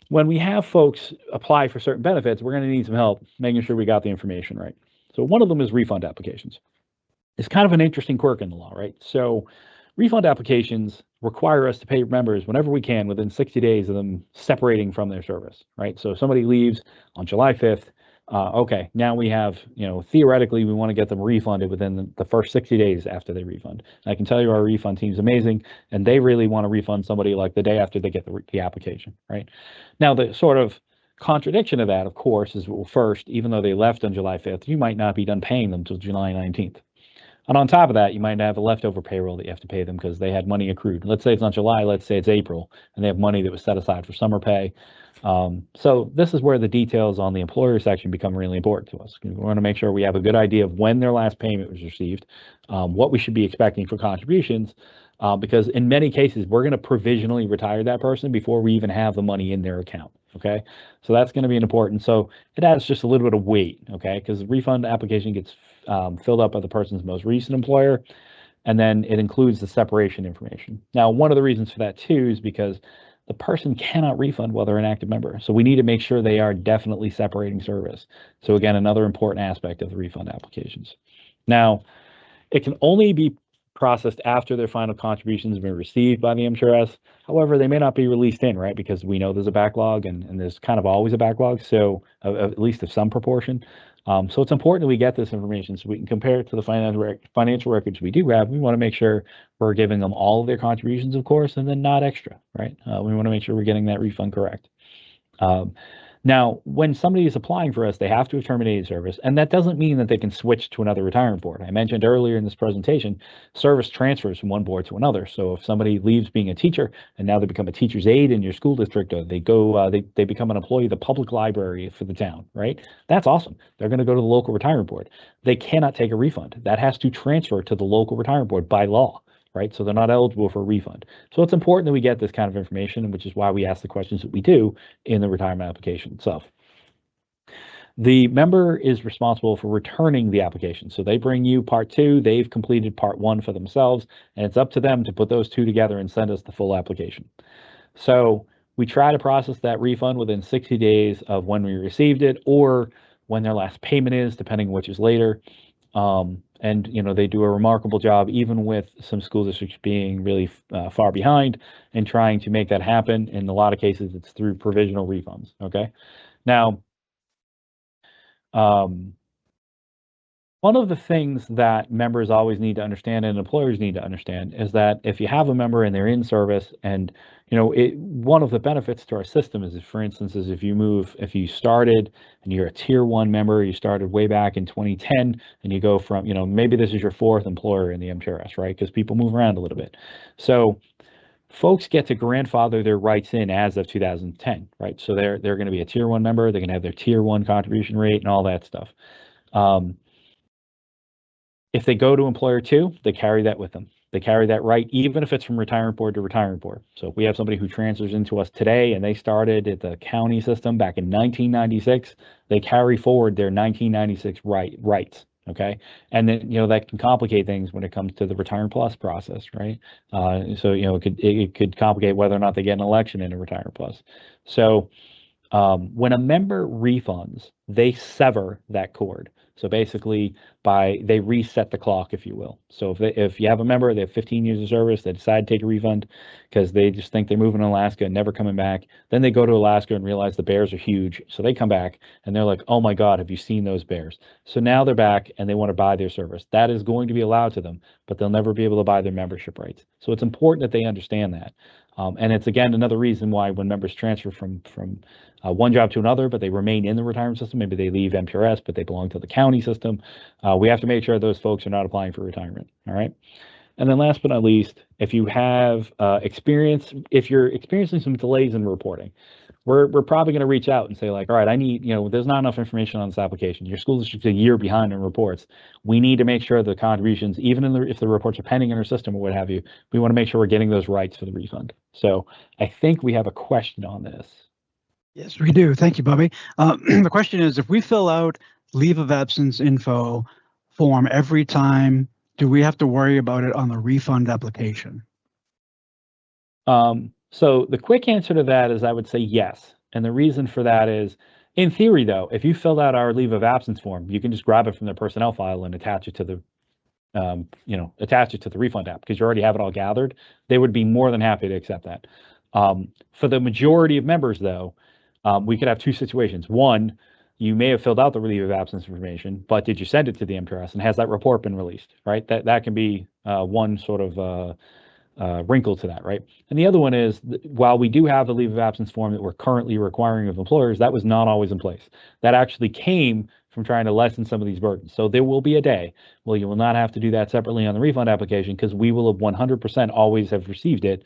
when we have folks apply for certain benefits, we're going to need some help making sure we got the information right. So one of them is refund applications. It's kind of an interesting quirk in the law, right? So refund applications require us to pay members whenever we can within 60 days of them separating from their service, right? So if somebody leaves on July 5th, okay, now we have, theoretically, we want to get them refunded within the first 60 days after they refund. And I can tell you our refund team's amazing, and they really want to refund somebody like the day after they get the application, right? Now, the sort of contradiction of that, of course, is, well, first, even though they left on July 5th, you might not be done paying them till July 19th. And on top of that, you might have a leftover payroll that you have to pay them because they had money accrued. Let's say it's not July, let's say it's April, and they have money that was set aside for summer pay. So this is where the details on the employer section become really important to us. We want to make sure we have a good idea of when their last payment was received, what we should be expecting for contributions, because in many cases, we're going to provisionally retire that person before we even have the money in their account. Okay, so that's going to be important. So it adds just a little bit of weight, okay, because the refund application gets filled out by the person's most recent employer. And then it includes the separation information. Now, one of the reasons for that too is because the person cannot refund while they're an active member. So we need to make sure they are definitely separating service. So again, another important aspect of the refund applications. Now, it can only be processed after their final contributions have been received by the MTRS. However, they may not be released in, right? Because we know there's a backlog and there's kind of always a backlog. So at least of some proportion. So it's important that we get this information so we can compare it to the financial records we do have. We want to make sure we're giving them all of their contributions, of course, and then not extra, right? We want to make sure we're getting that refund correct. Now, when somebody is applying for us, they have to have terminated service, and that doesn't mean that they can switch to another retirement board. I mentioned earlier in this presentation, service transfers from one board to another. So if somebody leaves being a teacher and now they become a teacher's aide in your school district, or they go, they become an employee of the public library for the town, right? That's awesome. They're going to go to the local retirement board. They cannot take a refund. That has to transfer to the local retirement board by law. Right? So they're not eligible for a refund. So it's important that we get this kind of information, which is why we ask the questions that we do in the retirement application itself. The member is responsible for returning the application. So they bring you part 2, they've completed part 1 for themselves, and it's up to them to put those 2 together and send us the full application. So we try to process that refund within 60 days of when we received it, or when their last payment is, depending which is later. And they do a remarkable job, even with some school districts being really far behind and trying to make that happen. In a lot of cases, it's through provisional refunds. Okay. Now, one of the things that members always need to understand and employers need to understand is that if you have a member and they're in service, and one of the benefits to our system is, for instance, if you started and you're a tier 1 member, you started way back in 2010, and you go from, maybe this is your 4th employer in the MTRS, right? Because people move around a little bit. So folks get to grandfather their rights in as of 2010, right? So they're going to be a tier 1 member. They're going to have their tier 1 contribution rate and all that stuff. If they go to employer 2, they carry that with them. They carry that right, even if it's from retirement board to retirement board. So if we have somebody who transfers into us today and they started at the county system back in 1996, they carry forward their 1996 rights. Okay. And then, that can complicate things when it comes to the Retirement Plus process, right? So, it could complicate whether or not they get an election in a Retirement Plus. So when a member refunds, they sever that cord. So basically, they reset the clock, if you will. So if you have a member, they have 15 years of service, they decide to take a refund because they just think they're moving to Alaska and never coming back. Then they go to Alaska and realize the bears are huge. So they come back and they're like, oh my God, have you seen those bears? So now they're back and they want to buy their service. That is going to be allowed to them, but they'll never be able to buy their membership rights. So it's important that they understand that. And it's, again, another reason why when members transfer from one job to another, but they remain in the retirement system, maybe they leave MTRS, but they belong to the county system, we have to make sure those folks are not applying for retirement. All right. And then last but not least, if you have if you're experiencing some delays in reporting, we're probably going to reach out and say, like, all right, I need, there's not enough information on this application. Your school district's a year behind in reports. We need to make sure the contributions, even if the reports are pending in our system or what have you, we want to make sure we're getting those rights for the refund. So I think we have a question on this.
Yes, we do. Thank you, Bobby. The question is, if we fill out leave of absence info form every time, do we have to worry about it on the refund application?
So the quick answer to that is I would say yes. And the reason for that is, in theory, though, if you filled out our leave of absence form, you can just grab it from the personnel file and attach it to the refund app because you already have it all gathered. They would be more than happy to accept that. For the majority of members, though, we could have 2 situations. One, you may have filled out the leave of absence information, but did you send it to the MTRS, and has that report been released, right? That can be one sort of wrinkle to that, right? And the other one is, while we do have the leave of absence form that we're currently requiring of employers, that was not always in place. That actually came from trying to lessen some of these burdens. So there will be a day where you will not have to do that separately on the refund application because we will have 100% always have received it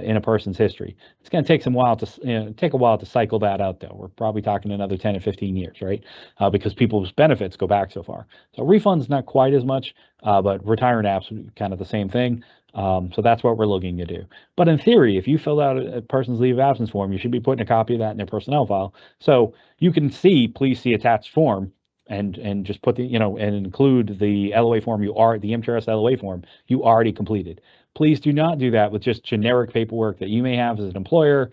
in a person's history. It's going to take take a while to cycle that out, though. We're probably talking another 10 or 15 years, right? Because people's benefits go back so far. So refunds not quite as much, but retirement apps are kind of the same thing. So that's what we're looking to do. But in theory, if you filled out a person's leave of absence form, you should be putting a copy of that in their personnel file. So you can see, please see attached form and just put the, and include the LOA form the MTRS LOA form you already completed. Please do not do that with just generic paperwork that you may have as an employer,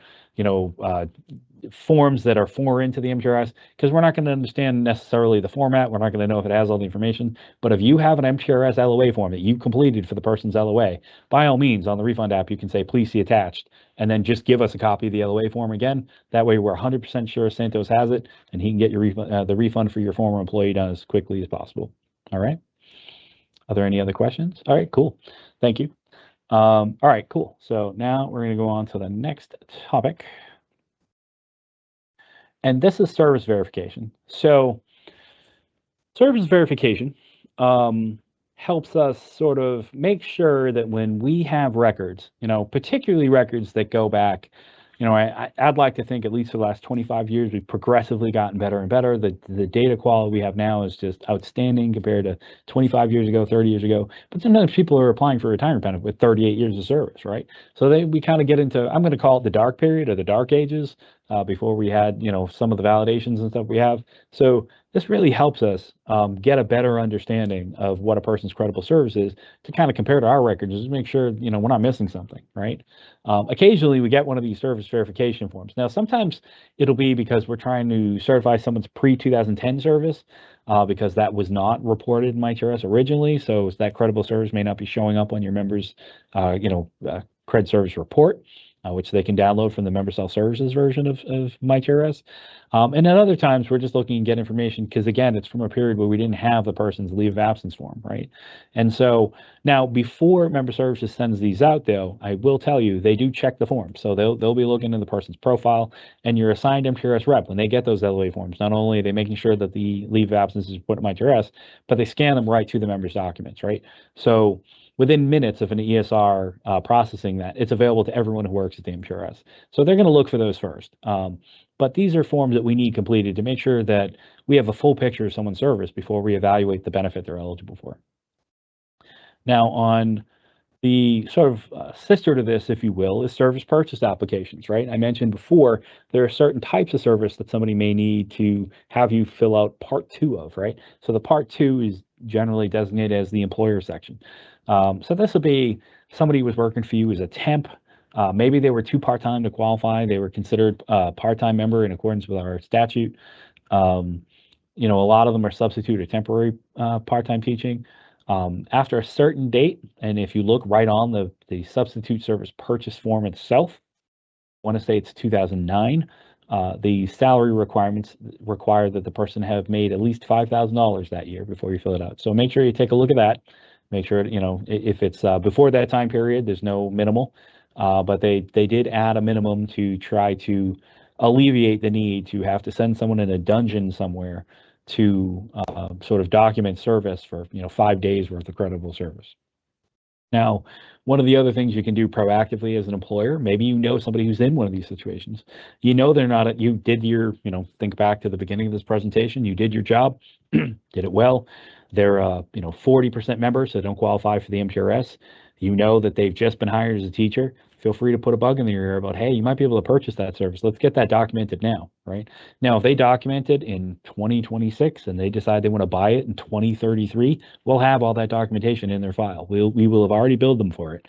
forms that are foreign to the MTRS, because we're not going to understand necessarily the format. We're not going to know if it has all the information. But if you have an MTRS LOA form that you completed for the person's LOA, by all means, on the refund app, you can say, please see attached, and then just give us a copy of the LOA form again. That way we're 100% sure Santos has it, and he can get your the refund for your former employee done as quickly as possible. All right. Are there any other questions? All right, cool. Thank you. All right, cool. So now we're going to go on to the next topic. And this is service verification. So service verification helps us sort of make sure that when we have records, particularly records that go back, I'd like to think at least for the last 25 years, we've progressively gotten better and better. The data quality we have now is just outstanding compared to 25 years ago, 30 years ago. But sometimes people are applying for retirement benefit with 38 years of service, right? So we kind of get into, I'm going to call it the dark period or the dark ages, before we had, some of the validations and stuff we have. So this really helps us get a better understanding of what a person's credible service is to kind of compare to our records, just make sure, we're not missing something, right? Occasionally we get one of these service verification forms. Now, sometimes it'll be because we're trying to certify someone's pre-2010 service, because that was not reported in MTRS originally. So that credible service may not be showing up on your members, cred service report, which they can download from the member self-services version of MTRS. And at other times, we're just looking to get information because, again, it's from a period where we didn't have the person's leave of absence form, right? And so now, before member services sends these out, though, I will tell you, they do check the form. So they'll be looking in the person's profile, and your assigned MTRS rep, when they get those LOA forms, not only are they making sure that the leave of absence is put in MTRS, but they scan them right to the member's documents, right? So within minutes of an ESR processing that, it's available to everyone who works at the MTRS. So they're going to look for those first. But these are forms that we need completed to make sure that we have a full picture of someone's service before we evaluate the benefit they're eligible for. Now, on the sort of sister to this, if you will, is service purchase applications, right? I mentioned before, there are certain types of service that somebody may need to have you fill out part 2 of, right? So the part 2 is generally designated as the employer section. So this will be somebody who was working for you as a temp. Maybe they were too part-time to qualify. They were considered a part-time member in accordance with our statute. A lot of them are substitute or temporary part-time teaching. After a certain date, and if you look right on the substitute service purchase form itself, I want to say it's 2009, the salary requirements require that the person have made at least $5,000 that year before you fill it out. So make sure you take a look at that. Make sure, if it's before that time period, there's no minimal, but they did add a minimum to try to alleviate the need to have to send someone in a dungeon somewhere to sort of document service for 5 days worth of credible service. Now, one of the other things you can do proactively as an employer, maybe somebody who's in one of these situations. They're not, you did your, think back to the beginning of this presentation, you did your job, did it well. They're 40% members, so they don't qualify for the MTRS. That they've just been hired as a teacher. Feel free to put a bug in their ear about, hey, you might be able to purchase that service. Let's get that documented now, right? Now, if they document it in 2026 and they decide they want to buy it in 2033, we'll have all that documentation in their file. We will have already billed them for it.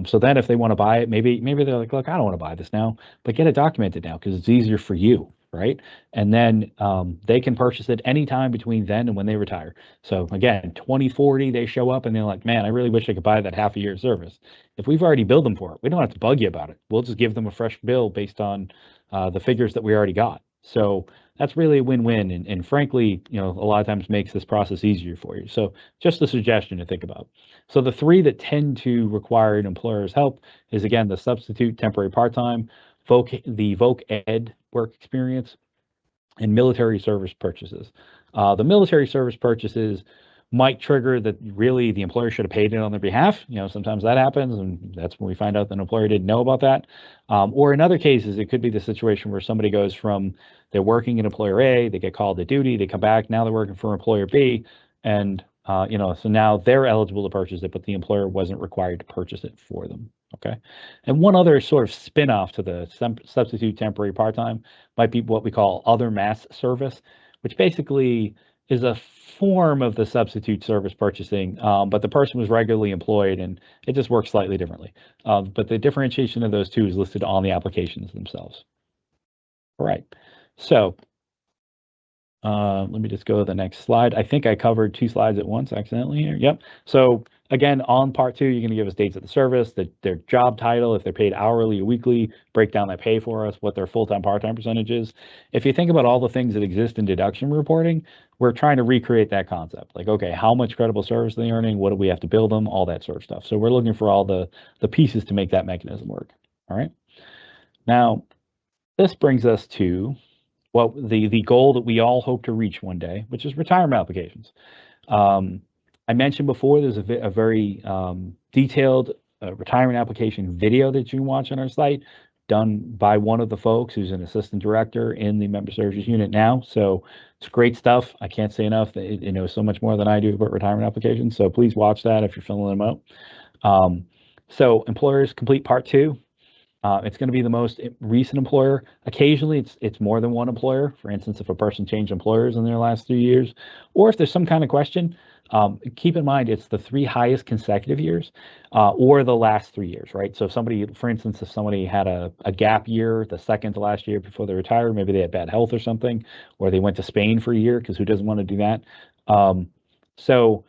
So then if they want to buy it, maybe they're like, look, I don't want to buy this now, but get it documented now because it's easier for you, right? And then they can purchase it anytime between then and when they retire. So again, 2040, they show up and they're like, man, I really wish I could buy that half a year service. If we've already billed them for it, we don't have to bug you about it. We'll just give them a fresh bill based on the figures that we already got. So that's really a win-win, and frankly, a lot of times makes this process easier for you. So just a suggestion to think about. So the 3 that tend to require an employer's help is, again, the substitute, temporary, part-time, the voc ed work experience, and military service purchases. The military service purchases might trigger that really the employer should have paid it on their behalf. Sometimes that happens, and that's when we find out the employer didn't know about that. Or in other cases, it could be the situation where somebody goes from they're working in employer A, they get called to duty, they come back, now they're working for employer B, and so now they're eligible to purchase it, but the employer wasn't required to purchase it for them. Okay. And one other sort of spin-off to the substitute, temporary, part-time might be what we call other mass service, which basically is a form of the substitute service purchasing, but the person was regularly employed and it just works slightly differently. But the differentiation of those two is listed on the applications themselves. All right, so let me just go to the next slide. I think I covered 2 slides at once accidentally here. Yep. So again, on part 2, you're going to give us dates of the service, their job title, if they're paid hourly or weekly, break down that pay for us, what their full-time, part-time percentage is. If you think about all the things that exist in deduction reporting, we're trying to recreate that concept. Like, okay, how much credible service are they earning? What do we have to build them? All that sort of stuff. So we're looking for all the pieces to make that mechanism work. All right. Now, this brings us to the goal that we all hope to reach one day, which is retirement applications. I mentioned before there's a very detailed retirement application video that you can watch on our site, done by one of the folks who's an assistant director in the member services unit now. So it's great stuff. I can't say enough that it knows so much more than I do about retirement applications. So please watch that if you're filling them out. So employers complete part 2. It's going to be the most recent employer. Occasionally, it's more than one employer. For instance, if a person changed employers in their last 3 years, or if there's some kind of question, keep in mind it's the 3 highest consecutive years, or the last 3 years, right? So if somebody, for instance, if somebody had a gap year, the second to last year before they retired, maybe they had bad health or something, or they went to Spain for a year, because who doesn't want to do that? So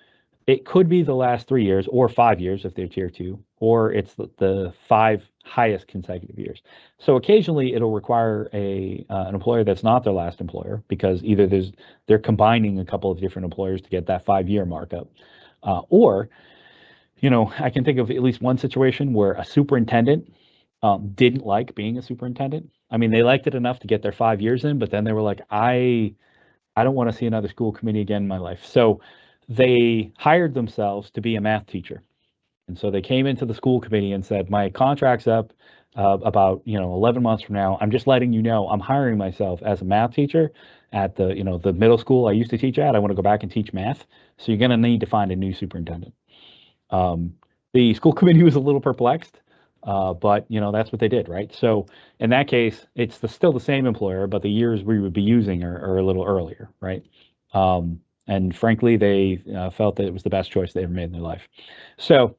it could be the last 3 years or 5 years if they're tier 2, or it's the 5 highest consecutive years. So occasionally it'll require an employer that's not their last employer, because either they're combining a couple of different employers to get that 5-year markup, or I can think of at least one situation where a superintendent didn't like being a superintendent. I mean, they liked it enough to get their 5 years in, but then they were like, I don't want to see another school committee again in my life. So they hired themselves to be a math teacher. And so they came into the school committee and said, my contract's up about 11 months from now. I'm just letting you know I'm hiring myself as a math teacher at the the middle school I used to teach at. I want to go back and teach math. So you're going to need to find a new superintendent. The school committee was a little perplexed, but that's what they did, right? So in that case, it's still the same employer, but the years we would be using are a little earlier, right? And frankly, they felt that it was the best choice they ever made in their life. So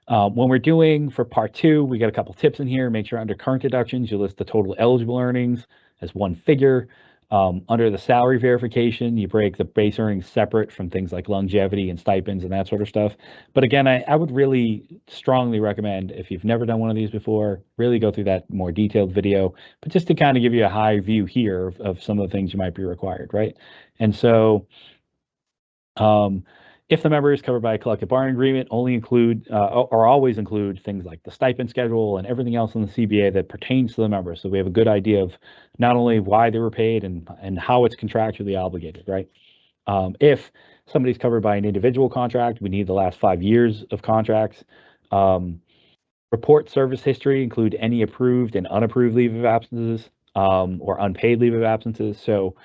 when we're doing for part 2, we got a couple tips in here. Make sure under current deductions, you list the total eligible earnings as one figure. Under the salary verification, you break the base earnings separate from things like longevity and stipends and that sort of stuff. But again, I would really strongly recommend, if you've never done one of these before, really go through that more detailed video, but just to kind of give you a high view here of some of the things you might be required, right? And so if the member is covered by a collective bargaining agreement, only include or always include things like the stipend schedule and everything else in the CBA that pertains to the member. So we have a good idea of not only why they were paid and how it's contractually obligated, right? If somebody's covered by an individual contract, we need the last 5 years of contracts. Report service history, include any approved and unapproved leave of absences or unpaid leave of absences. So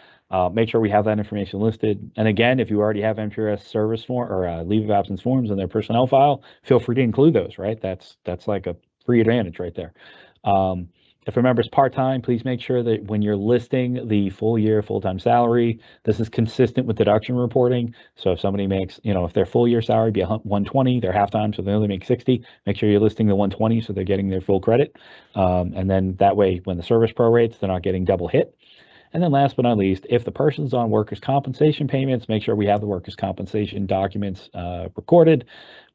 make sure we have that information listed. And again, if you already have MTRS service form or leave of absence forms in their personnel file, feel free to include those, right? That's like a free advantage right there. If a member is part-time, please make sure that when you're listing the full year full-time salary, this is consistent with deduction reporting. So if somebody makes, if their full year salary be 120, they're half-time, so they only make 60, make sure you're listing the 120 so they're getting their full credit. And then that way, when the service prorates, they're not getting double hit. And then last but not least, if the person's on workers' compensation payments, make sure we have the workers' compensation documents recorded.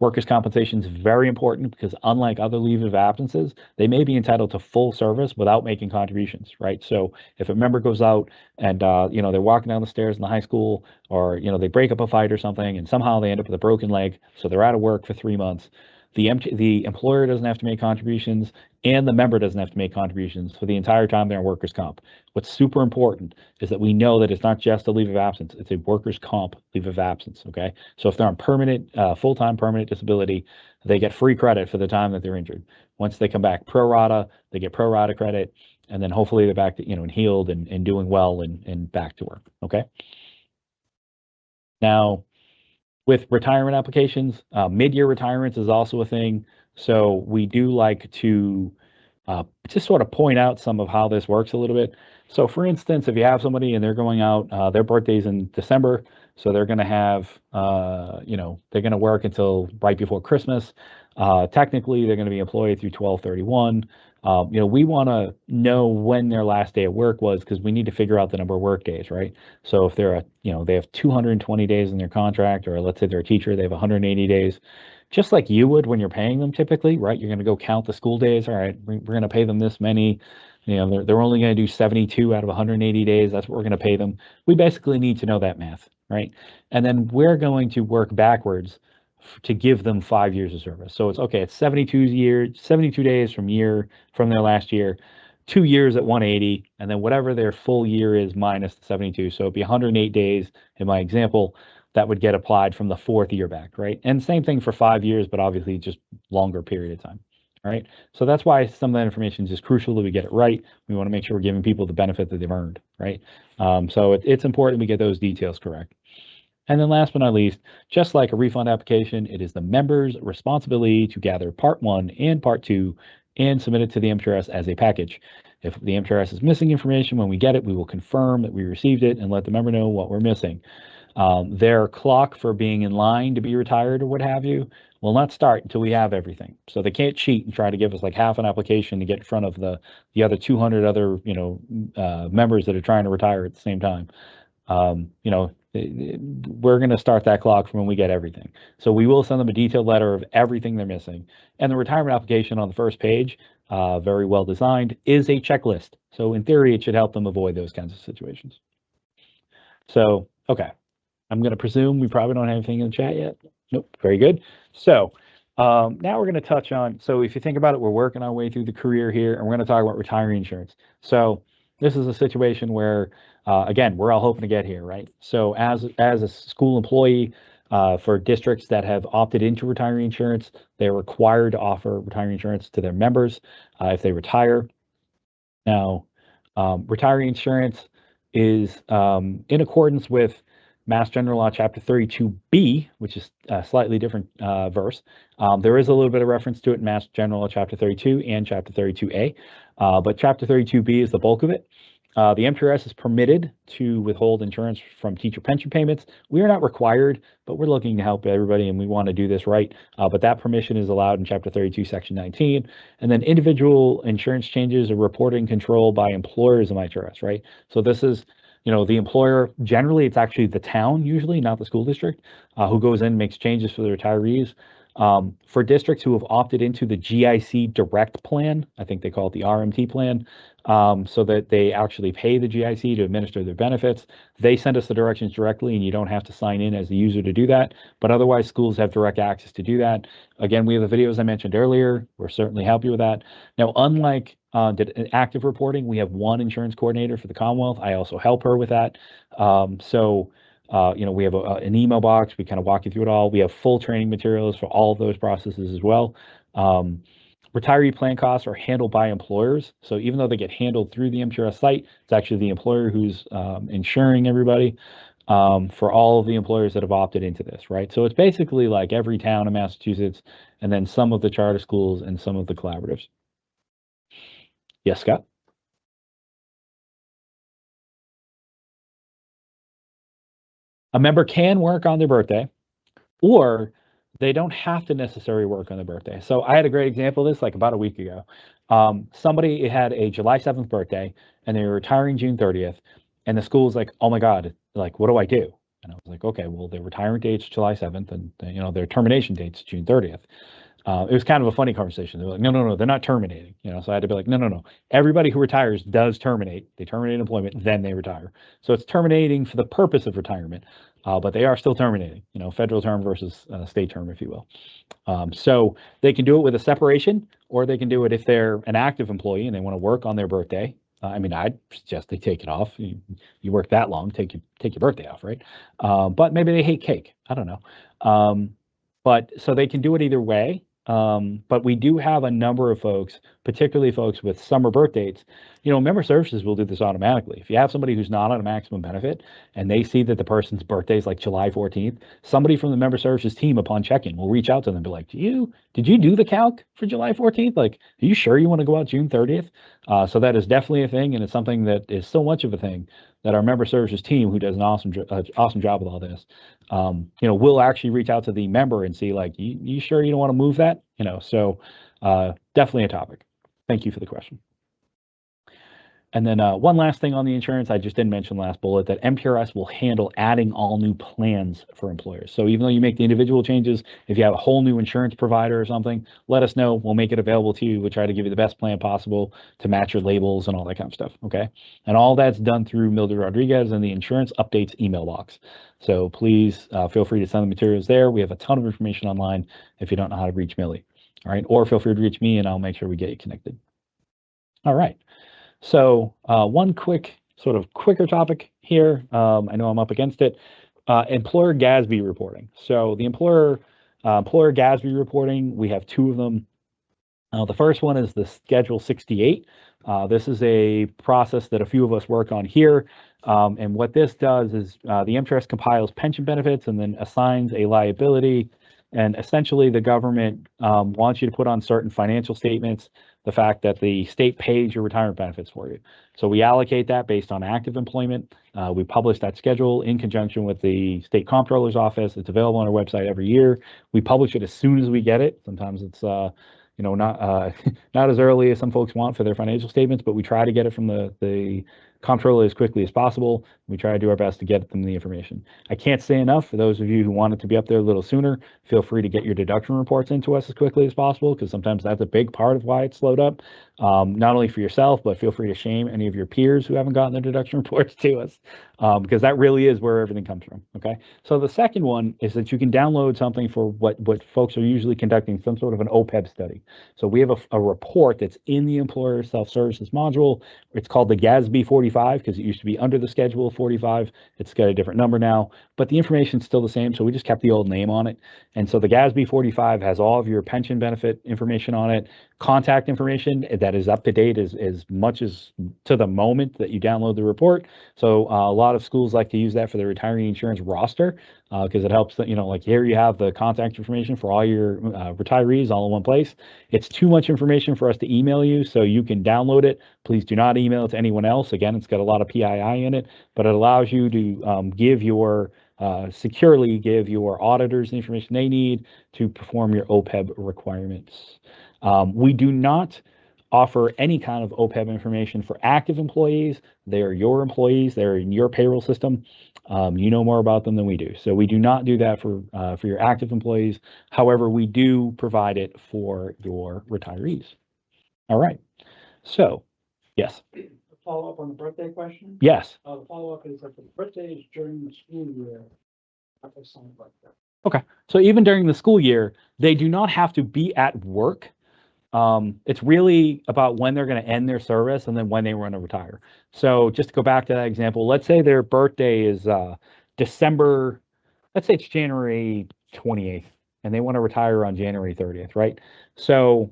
Workers' compensation is very important because unlike other leave of absences, they may be entitled to full service without making contributions, right? So if a member goes out and, they're walking down the stairs in the high school or, they break up a fight or something and somehow they end up with a broken leg, so they're out of work for 3 months, the employer doesn't have to make contributions and the member doesn't have to make contributions for the entire time they're on workers' comp. What's super important is that we know that it's not just a leave of absence, it's a workers' comp leave of absence, okay? So if they're on permanent, full-time permanent disability, they get free credit for the time that they're injured. Once they come back pro rata, they get pro rata credit, and then hopefully they're back to, and healed and doing well and back to work, okay? Now, with retirement applications, mid-year retirements is also a thing. So we do like to just sort of point out some of how this works a little bit. So for instance, if you have somebody and they're going out, their birthday's in December, so they're going to have, they're going to work until right before Christmas. Technically, they're going to be employed through 12/31. We want to know when their last day of work was because we need to figure out the number of work days, right? So if they have 220 days in their contract, or let's say they're a teacher, they have 180 days, just like you would when you're paying them typically, right? You're going to go count the school days. All right, we're going to pay them this many. They're only going to do 72 out of 180 days. That's what we're going to pay them. We basically need to know that math, right? And then we're going to work backwards to give them 5 years of service. So it's okay. It's 72 days from their last year, 2 years at 180, and then whatever their full year is minus the 72. So it'd be 108 days in my example. That would get applied from the 4th year back, right? And same thing for 5 years, but obviously just longer period of time, all right? So that's why some of that information is just crucial that we get it right. We want to make sure we're giving people the benefit that they've earned, right? So it's important we get those details correct. And then last but not least, just like a refund application, it is the member's responsibility to gather Part 1 and Part 2 and submit it to the MTRS as a package. If the MTRS is missing information when we get it, we will confirm that we received it and let the member know what we're missing. Their clock for being in line to be retired or what have you will not start until we have everything. So they can't cheat and try to give us like half an application to get in front of the other 200 other members that are trying to retire at the same time. We're going to start that clock from when we get everything. So we will send them a detailed letter of everything they're missing. And the retirement application on the first page, very well designed, is a checklist. So in theory, it should help them avoid those kinds of situations. So, okay. I'm going to presume we probably don't have anything in the chat yet. Nope. Very good. So now we're going to touch on, so if you think about it, we're working our way through the career here, and we're going to talk about retiree insurance. So this is a situation where, again, we're all hoping to get here, right? So as a school employee, for districts that have opted into retiree insurance, they're required to offer retiree insurance to their members if they retire. Now, retiree insurance is in accordance with Mass General Law, Chapter 32B, which is a slightly different verse. There is a little bit of reference to it in Mass General Law, Chapter 32 and Chapter 32A, but Chapter 32B is the bulk of it. The MTRS is permitted to withhold insurance from teacher pension payments. We are not required, but we're looking to help everybody, and we want to do this right. But that permission is allowed in Chapter 32, Section 19. And then individual insurance changes are reported and controlled by employers of MTRS, right? So this is, the employer, generally it's actually the town, usually not the school district, who goes in and makes changes for the retirees. For districts who have opted into the GIC direct plan, I think they call it the RMT plan, so that they actually pay the GIC to administer their benefits. They send us the directions directly, and you don't have to sign in as the user to do that. But otherwise, schools have direct access to do that. Again, we have the videos I mentioned earlier. We'll certainly help you with that. Now, unlike active reporting, we have one insurance coordinator for the Commonwealth. I also help her with that. We have an email box. We kind of walk you through it all. We have full training materials for all of those processes as well. Retiree plan costs are handled by employers. So even though they get handled through the MTRS site, it's actually the employer who's insuring everybody for all of the employers that have opted into this, right? So it's basically like every town in Massachusetts, and then some of the charter schools and some of the collaboratives. Yes, Scott? A member can work on their birthday, or they don't have to necessarily work on their birthday. So I had a great example of this like about a week ago. Somebody had a July 7th birthday, and they were retiring June 30th, and the school was like, oh my God, like, what do I do? And I was like, okay, well, their retirement date's July 7th, and their termination date's June 30th. It was kind of a funny conversation. They're like, no, they're not terminating. So I had to be like, no. Everybody who retires does terminate. They terminate employment, then they retire. So it's terminating for the purpose of retirement, but they are still terminating, federal term versus state term, if you will. So they can do it with a separation, or they can do it if they're an active employee and they want to work on their birthday. I'd suggest they take it off. You work that long, take your birthday off, right? But maybe they hate cake. I don't know. But so they can do it either way. but we do have a number of folks, particularly folks with summer birth dates. Member services will do this automatically. If you have somebody who's not on a maximum benefit and they see that the person's birthday is like July 14th, somebody from the member services team upon check-in will reach out to them and be like, did you do the calc for July 14th? Like, are you sure you want to go out June 30th? So that is definitely a thing, and it's something that is so much of a thing that our member services team, who does an awesome job with all this, we'll actually reach out to the member and see, like, you sure you don't want to move that? So definitely a topic. Thank you for the question. And then one last thing on the insurance, I just didn't mention last bullet, that MTRS will handle adding all new plans for employers. So even though you make the individual changes, if you have a whole new insurance provider or something, let us know. We'll make it available to you. We'll try to give you the best plan possible to match your labels and all that kind of stuff, okay? And all that's done through Mildred Rodriguez and the insurance updates email box. So please feel free to send the materials there. We have a ton of information online if you don't know how to reach Millie, all right? Or feel free to reach me and I'll make sure we get you connected. All right. So one quicker topic here. I know I'm up against it. Employer GASB reporting. So the employer GASB reporting, we have two of them. The first one is the Schedule 68. This is a process that a few of us work on here. And what this does is the MTRS compiles pension benefits and then assigns a liability. And essentially, the government wants you to put on certain financial statements the fact that the state pays your retirement benefits for you. So we allocate that based on active employment. We publish that schedule in conjunction with the state comptroller's office. It's available on our website every year. We publish it as soon as we get it. Sometimes it's not as early as some folks want for their financial statements, but we try to get it from the comptroller as quickly as possible. We try to do our best to get them the information. I can't say enough for those of you who want it to be up there a little sooner. Feel free to get your deduction reports into us as quickly as possible, because sometimes that's a big part of why it's slowed up. Not only for yourself, but feel free to shame any of your peers who haven't gotten their deduction reports to us, because that really is where everything comes from. Okay. So the second one is that you can download something for what folks are usually conducting, some sort of an OPEB study. So we have a report that's in the employer self-services module. It's called the GASB 45 because it used to be under the schedule 45. It's got a different number now, but the information's still the same. So we just kept the old name on it. And so the GASB 45 has all of your pension benefit information on it, contact information that is up to date as much as to the moment that you download the report. So a lot of schools like to use that for their retiree insurance roster because it helps that, like here you have the contact information for all your retirees all in one place. It's too much information for us to email you, so you can download it. Please do not email it to anyone else. Again, it's got a lot of PII in it, but it allows you to securely give your auditors the information they need to perform your OPEB requirements. We do not offer any kind of OPEB information for active employees. They are your employees. They're in your payroll system. You know more about them than we do. So we do not do that for your active employees. However, we do provide it for your retirees. All right. So, yes.
Follow up on the birthday question?
Yes.
The follow-up is that the birthday is during the school year.
Okay. So even during the school year, they do not have to be at work. It's really about when they're going to end their service and then when they want to retire. So just to go back to that example, let's say their birthday is December, let's say it's January 28th, and they want to retire on January 30th, right? So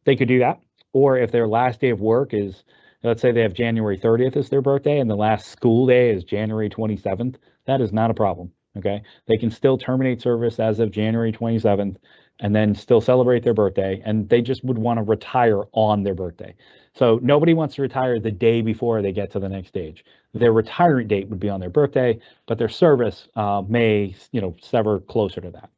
they could do that. Or if their last day of work is, let's say they have January 30th as their birthday and the last school day is January 27th, that is not a problem, okay? They can still terminate service as of January 27th and then still celebrate their birthday, and they just would want to retire on their birthday. So nobody wants to retire the day before they get to the next stage. Their retirement date would be on their birthday, but their service may, sever closer to that.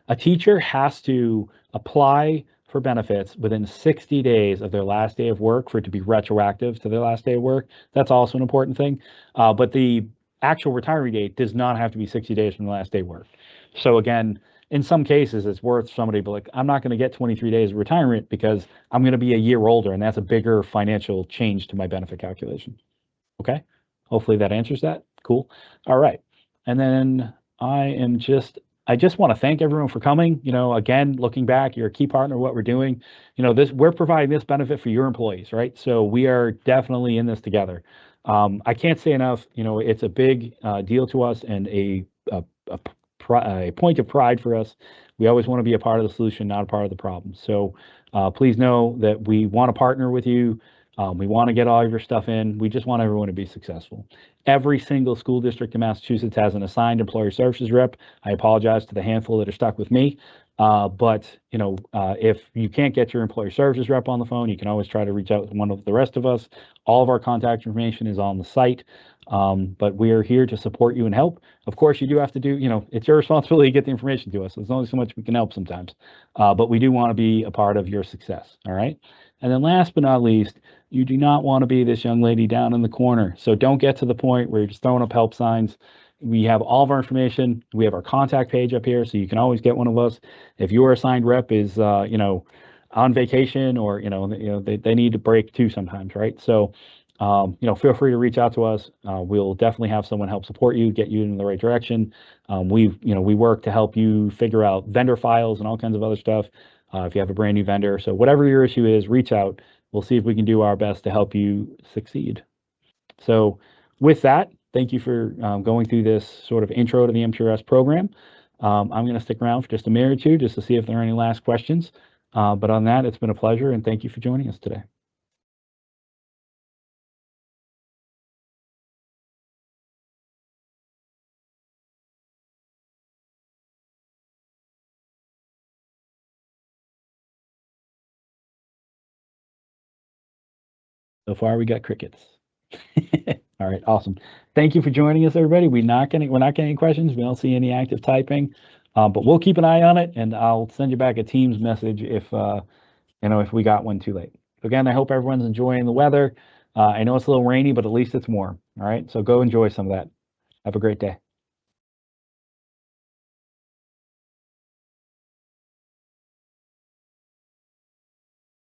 A teacher has to apply for benefits within 60 days of their last day of work for it to be retroactive to their last day of work. That's also an important thing. But the actual retirement date does not have to be 60 days from the last day of work. So again, in some cases, it's worth somebody be like, I'm not going to get 23 days of retirement because I'm going to be a year older, and that's a bigger financial change to my benefit calculation. Okay, hopefully that answers that. Cool. All right, and then I just want to thank everyone for coming. Again, looking back, you're a key partner in what we're doing. We're providing this benefit for your employees, right? So we are definitely in this together. I can't say enough. It's a big deal to us and a a point of pride for us. We always want to be a part of the solution, not a part of the problem. So please know that we want to partner with you. We want to get all of your stuff in. We just want everyone to be successful. Every single school district in Massachusetts has an assigned employer services rep. I apologize to the handful that are stuck with me. But if you can't get your employer services rep on the phone, you can always try to reach out to one of the rest of us. All of our contact information is on the site. But we are here to support you and help. Of course, you do have to do, it's your responsibility to get the information to us. There's only so much we can help sometimes. But we do want to be a part of your success. All right. And then last but not least, you do not want to be this young lady down in the corner. So don't get to the point where you're just throwing up help signs. We have all of our information. We have our contact page up here, so you can always get one of us. If your assigned rep is, on vacation, or they need a break too sometimes, right? So, feel free to reach out to us. We'll definitely have someone help support you, get you in the right direction. We work to help you figure out vendor files and all kinds of other stuff. If you have a brand new vendor, so whatever your issue is, reach out. We'll see if we can do our best to help you succeed. So with that, thank you for going through this sort of intro to the MTRS program. I'm going to stick around for just a minute or two just to see if there are any last questions. But on that, it's been a pleasure, and thank you for joining us today. So far, we got crickets. All right, awesome. Thank you for joining us, everybody. We're not getting any questions. We don't see any active typing, but we'll keep an eye on it, and I'll send you back a Teams message if we got one too late. Again, I hope everyone's enjoying the weather. I know it's a little rainy, but at least it's warm. All right, so go enjoy some of that. Have a great day.